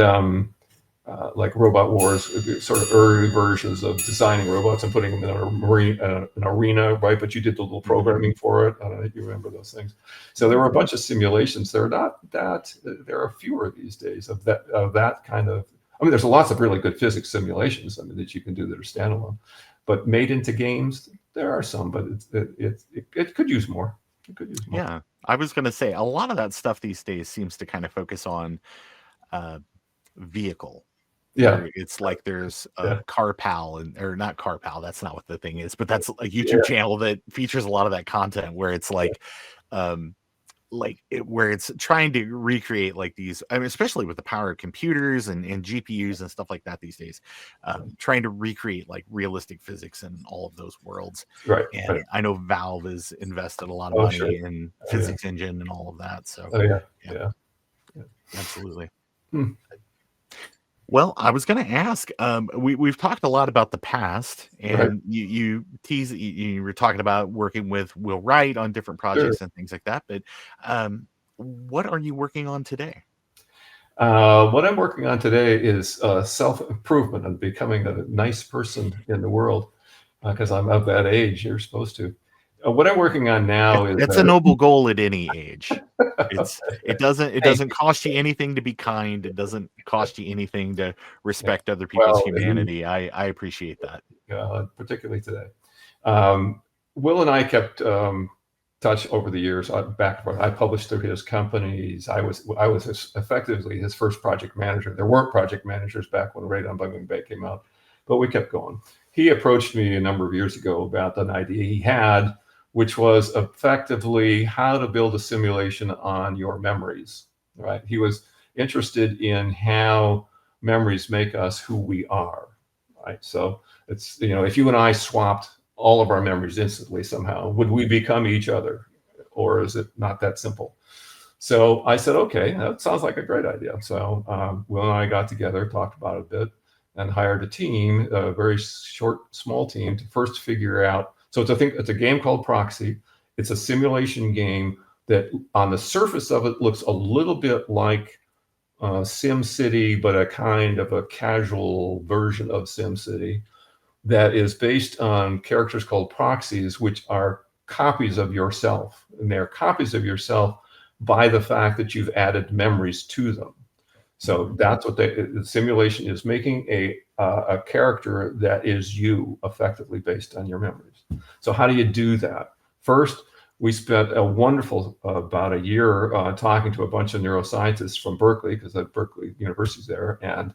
Speaker 4: like Robot Wars, sort of early versions of designing robots and putting them in an arena, right? But you did the little programming for it. I don't know if you remember those things. So there were a bunch of simulations. There are fewer these days of that kind of. I mean, there's lots of really good physics simulations. I mean, that you can do that are standalone, but made into games, there are some, but it could use more. It could use more.
Speaker 3: Yeah, I was going to say a lot of that stuff these days seems to kind of focus on vehicle.
Speaker 4: Yeah,
Speaker 3: it's like there's a Car Pal or not Car Pal. That's not what the thing is, but that's a YouTube channel that features a lot of that content where it's like, where it's trying to recreate like these. I mean, especially with the power of computers and GPUs and stuff like that these days, trying to recreate like realistic physics in all of those worlds.
Speaker 4: Right.
Speaker 3: And
Speaker 4: right.
Speaker 3: I know Valve has invested a lot of money in Physics Engine and all of that. So
Speaker 4: yeah.
Speaker 3: Absolutely. Well, I was going to ask, we've talked a lot about the past, and you tease, you were talking about working with Will Wright on different projects and things like that, but what are you working on today?
Speaker 4: What I'm working on today is self-improvement and becoming a nice person in the world, because I'm of that age. You're supposed to. What I'm working on now is
Speaker 3: that's a noble goal at any age. It doesn't cost you anything to be kind. It doesn't cost you anything to respect other people's humanity. I appreciate that.
Speaker 4: Particularly today. Will and I kept touch over the years. Back and forth. I published through his companies. I was effectively his first project manager. There weren't project managers back when Radon Bungling Bay came out, but we kept going. He approached me a number of years ago about an idea he had, which was effectively how to build a simulation on your memories, right? He was interested in how memories make us who we are, right? So it's, if you and I swapped all of our memories instantly somehow, would we become each other? Or is it not that simple? So I said, okay, that sounds like a great idea. So Will and I got together, talked about it a bit, and hired a team, a very small team, to first figure out. So it's a game called Proxy. It's a simulation game that on the surface of it looks a little bit like SimCity, but a kind of a casual version of SimCity that is based on characters called proxies, which are copies of yourself. And they're copies of yourself by the fact that you've added memories to them. So that's what the simulation is, making a character that is you, effectively based on your memories. So how do you do that? First, we spent a wonderful about a year talking to a bunch of neuroscientists from Berkeley, because Berkeley University's there, and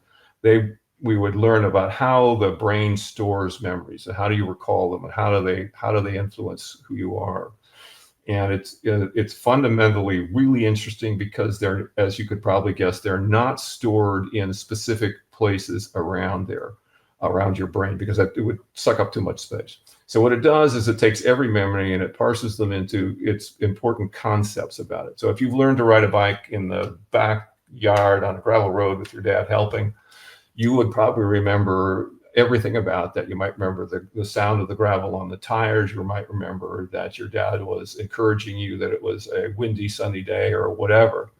Speaker 4: we would learn about how the brain stores memories and how do you recall them and how do they influence who you are. And it's fundamentally really interesting because they're, as you could probably guess, they're not stored in specific places around your brain, because it would suck up too much space. So what it does is it takes every memory and it parses them into its important concepts about it. So if you've learned to ride a bike in the backyard on a gravel road with your dad helping, you would probably remember everything about that. You might remember the sound of the gravel on the tires. You might remember that your dad was encouraging you that it was a windy, sunny day or whatever.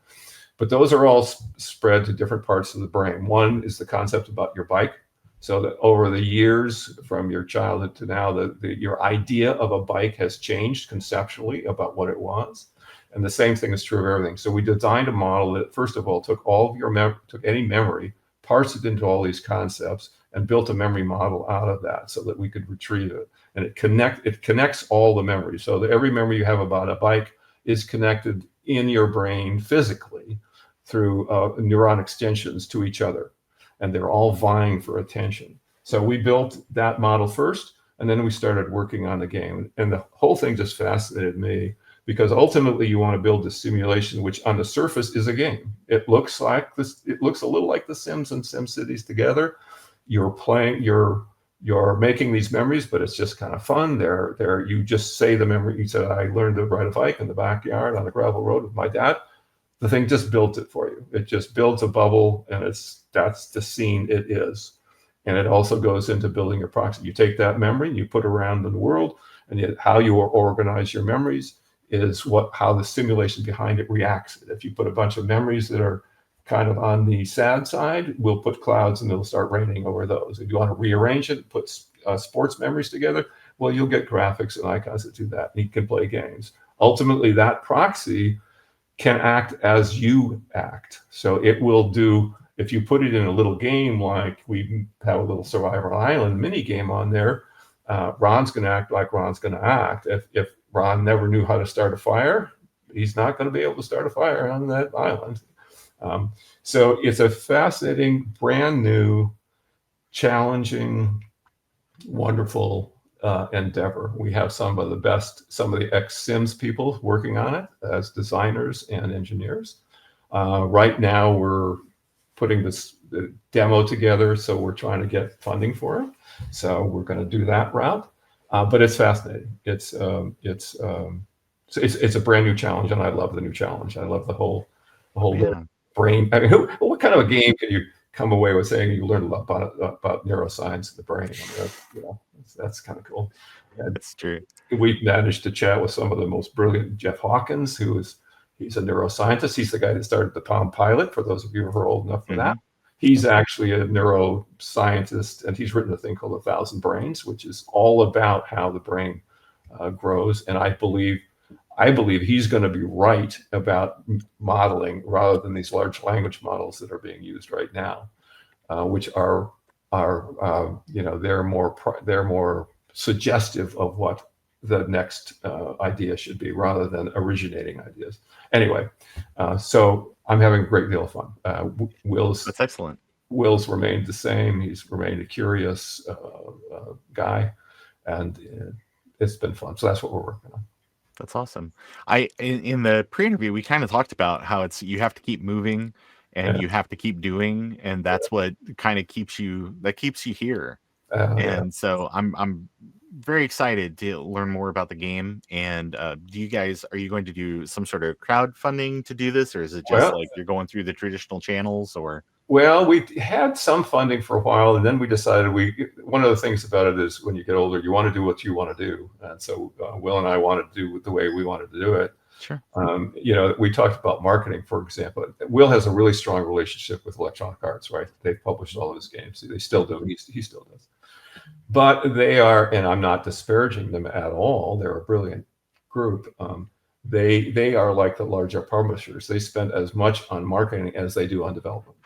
Speaker 4: But those are all spread to different parts of the brain. One is the concept about your bike. So that over the years from your childhood to now, your idea of a bike has changed conceptually about what it was. And the same thing is true of everything. So we designed a model that, first of all, took all of your took any memory, parsed it into all these concepts, and built a memory model out of that so that we could retrieve it. And it connects all the memories. So that every memory you have about a bike is connected in your brain physically through neuron extensions to each other. And they're all vying for attention. So we built that model first, and then we started working on the game. And the whole thing just fascinated me, because ultimately you want to build this simulation, which on the surface is a game. It looks like this. It looks a little like The Sims and SimCities together. You're playing. You're making these memories, but it's just kind of fun. You just say the memory. You said, I learned to ride a bike in the backyard on a gravel road with my dad. The thing just built it for you. It just builds a bubble, and that's the scene it is. And it also goes into building your proxy. You take that memory, you put it around in the world, and yet how you organize your memories is how the simulation behind it reacts. If you put a bunch of memories that are kind of on the sad side, we'll put clouds and it'll start raining over those. If you want to rearrange it, put sports memories together, well, you'll get graphics and icons that do that. And you can play games. Ultimately, that proxy can act as you act. So it will do, if you put it in a little game, like we have a little Survivor Island mini game on there, Ron's going to act like Ron's going to act. If Ron never knew how to start a fire, he's not going to be able to start a fire on that island. So it's a fascinating, brand new, challenging, wonderful endeavor. We have some of the ex-Sims people working on it as designers and engineers. Right now we're putting the demo together, so we're trying to get funding for it. So we're going to do that route. But it's fascinating. It's a brand new challenge, and I love the new challenge. I love the whole brain. I mean, what kind of a game can you come away with saying you learned a lot about neuroscience of the brain? I mean, that's kind of cool. And
Speaker 3: that's true.
Speaker 4: We've managed to chat with some of the most brilliant. Jeff Hawkins, he's a neuroscientist. He's the guy that started the Palm Pilot, for those of you who are old enough for that. He's actually a neuroscientist, and he's written a thing called 1,000 Brains, which is all about how the brain grows. And I believe he's going to be right about modeling rather than these large language models that are being used right now, which are they're more suggestive of what the next idea should be rather than originating ideas. Anyway, so I'm having a great deal of fun.
Speaker 3: That's excellent.
Speaker 4: Will's remained the same. He's remained a curious guy, and it's been fun. So that's what we're working on.
Speaker 3: That's awesome. In the pre-interview, we kind of talked about how you have to keep moving and you have to keep doing, and that's what kind of keeps you here. So I'm very excited to learn more about the game. And are you going to do some sort of crowdfunding to do this, or is it just like you're going through the traditional channels? Or
Speaker 4: well, we had some funding for a while, and then we decided one of the things about it is when you get older, you want to do what you want to do. And so Will and I wanted to do it the way we wanted to do it.
Speaker 3: Sure.
Speaker 4: We talked about marketing, for example. Will has a really strong relationship with Electronic Arts, right? They've published all of his games. They still do. He still does. But they are, and I'm not disparaging them at all, they're a brilliant group. They are like the larger publishers. They spend as much on marketing as they do on development.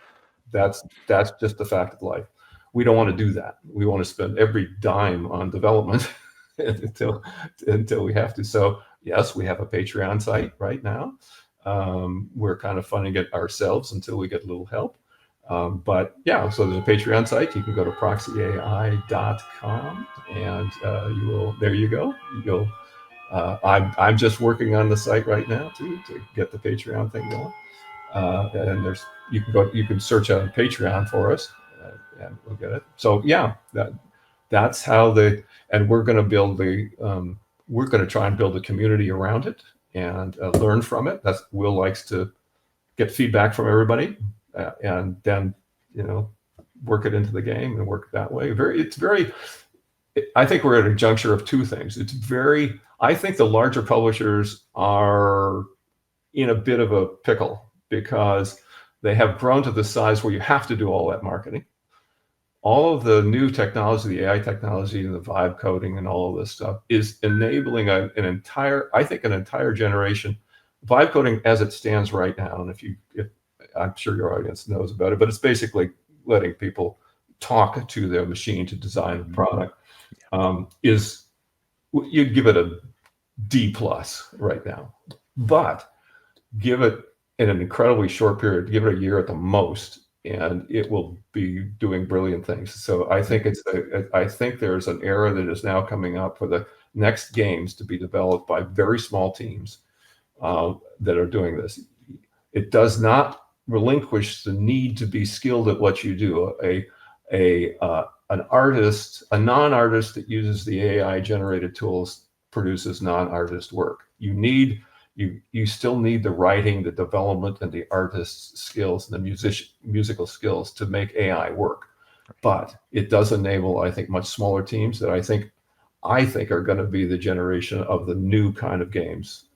Speaker 4: That's just the fact of life. We don't want to do that. We want to spend every dime on development until we have to. So yes, we have a Patreon site right now. We're kind of funding it ourselves until we get a little help. But yeah, so there's a Patreon site. You can go to proxyai.com, and there you go. I'm just working on the site right now to get the Patreon thing going. And you can search on Patreon for us, and we'll get it. So yeah, that's how and we're going to we're going to try and build a community around it and learn from it. Will likes to get feedback from everybody, and then work it into the game and work it that way. I think we're at a juncture of two things. I think the larger publishers are in a bit of a pickle because they have grown to the size where you have to do all that marketing. all of the new technology, the AI technology and the vibe coding and all of this stuff is enabling an entire, I think, an entire generation. Vibe coding as it stands right now, and if I'm sure your audience knows about it, but it's basically letting people talk to their machine to design a product. Is, you'd give it a D+ right now, but give it in an incredibly short period, give it a year at the most, and it will be doing brilliant things. So I think I think there's an era that is now coming up for the next games to be developed by very small teams that are doing this. It does not relinquish the need to be skilled at what you do. An artist, a non-artist that uses the AI generated tools produces non-artist work. You still need the writing, the development, and the artist's skills and the musical skills to make AI work. But it does enable, I think, much smaller teams that I think are going to be the generation of the new kind of games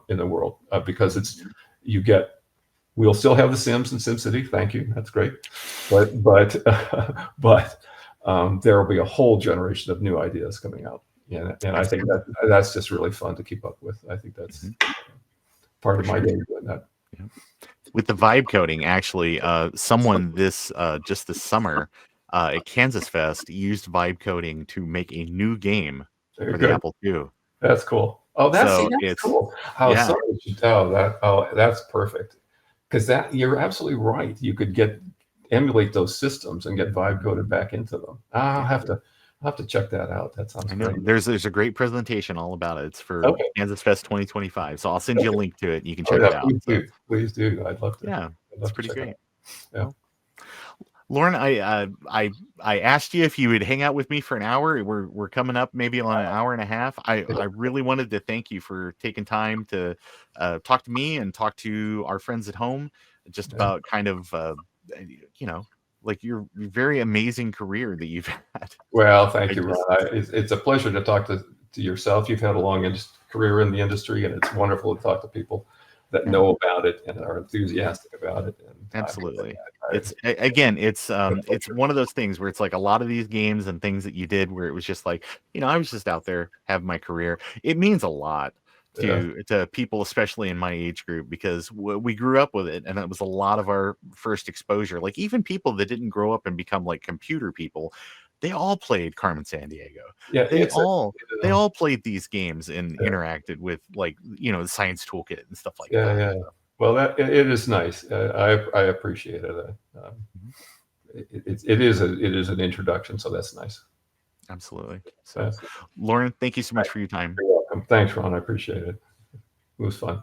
Speaker 4: in the world, because we'll still have The Sims and SimCity. Thank you, that's great. But there will be a whole generation of new ideas coming out. And I think that's just really fun to keep up with. I think that's part of my day doing that.
Speaker 3: Yeah. With the vibe coding, actually, someone just this summer at Kansas Fest used vibe coding to make a new game for the Apple II.
Speaker 4: That's cool. Oh, that's cool. That's perfect. Because you're absolutely right. You could emulate those systems and get vibe coded back into them. I'll have to check that out. That sounds great.
Speaker 3: There's a great presentation all about it. It's for Kansas Fest 2025. So I'll send you a link to it. You can check it out.
Speaker 4: Please do. I'd love to.
Speaker 3: Yeah, it's pretty great.
Speaker 4: Yeah.
Speaker 3: Lauren, I asked you if you would hang out with me for an hour. We're coming up maybe on an hour and a half. I really wanted to thank you for taking time to talk to me and talk to our friends at home just about kind of like your very amazing career that you've had.
Speaker 4: Well, thank you, Ron. It's a pleasure to talk to yourself. You've had a long career in the industry, and it's wonderful to talk to people that know about it and are enthusiastic about it. And
Speaker 3: absolutely. It's one of those things where it's like a lot of these games and things that you did where it was just like, I was just out there having my career. It means a lot to people, especially in my age group, because we grew up with it, and it was a lot of our first exposure. Like even people that didn't grow up and become like computer people, they all played Carmen Sandiego.
Speaker 4: Yeah,
Speaker 3: they all played these games and interacted with like the Science Toolkit and stuff like that.
Speaker 4: Yeah. Well, it is nice. I appreciate it. It is an introduction, so that's nice.
Speaker 3: Absolutely. So, Lauren, thank you so much for your time.
Speaker 4: You're welcome. Thanks, Ron. I appreciate it. It was fun.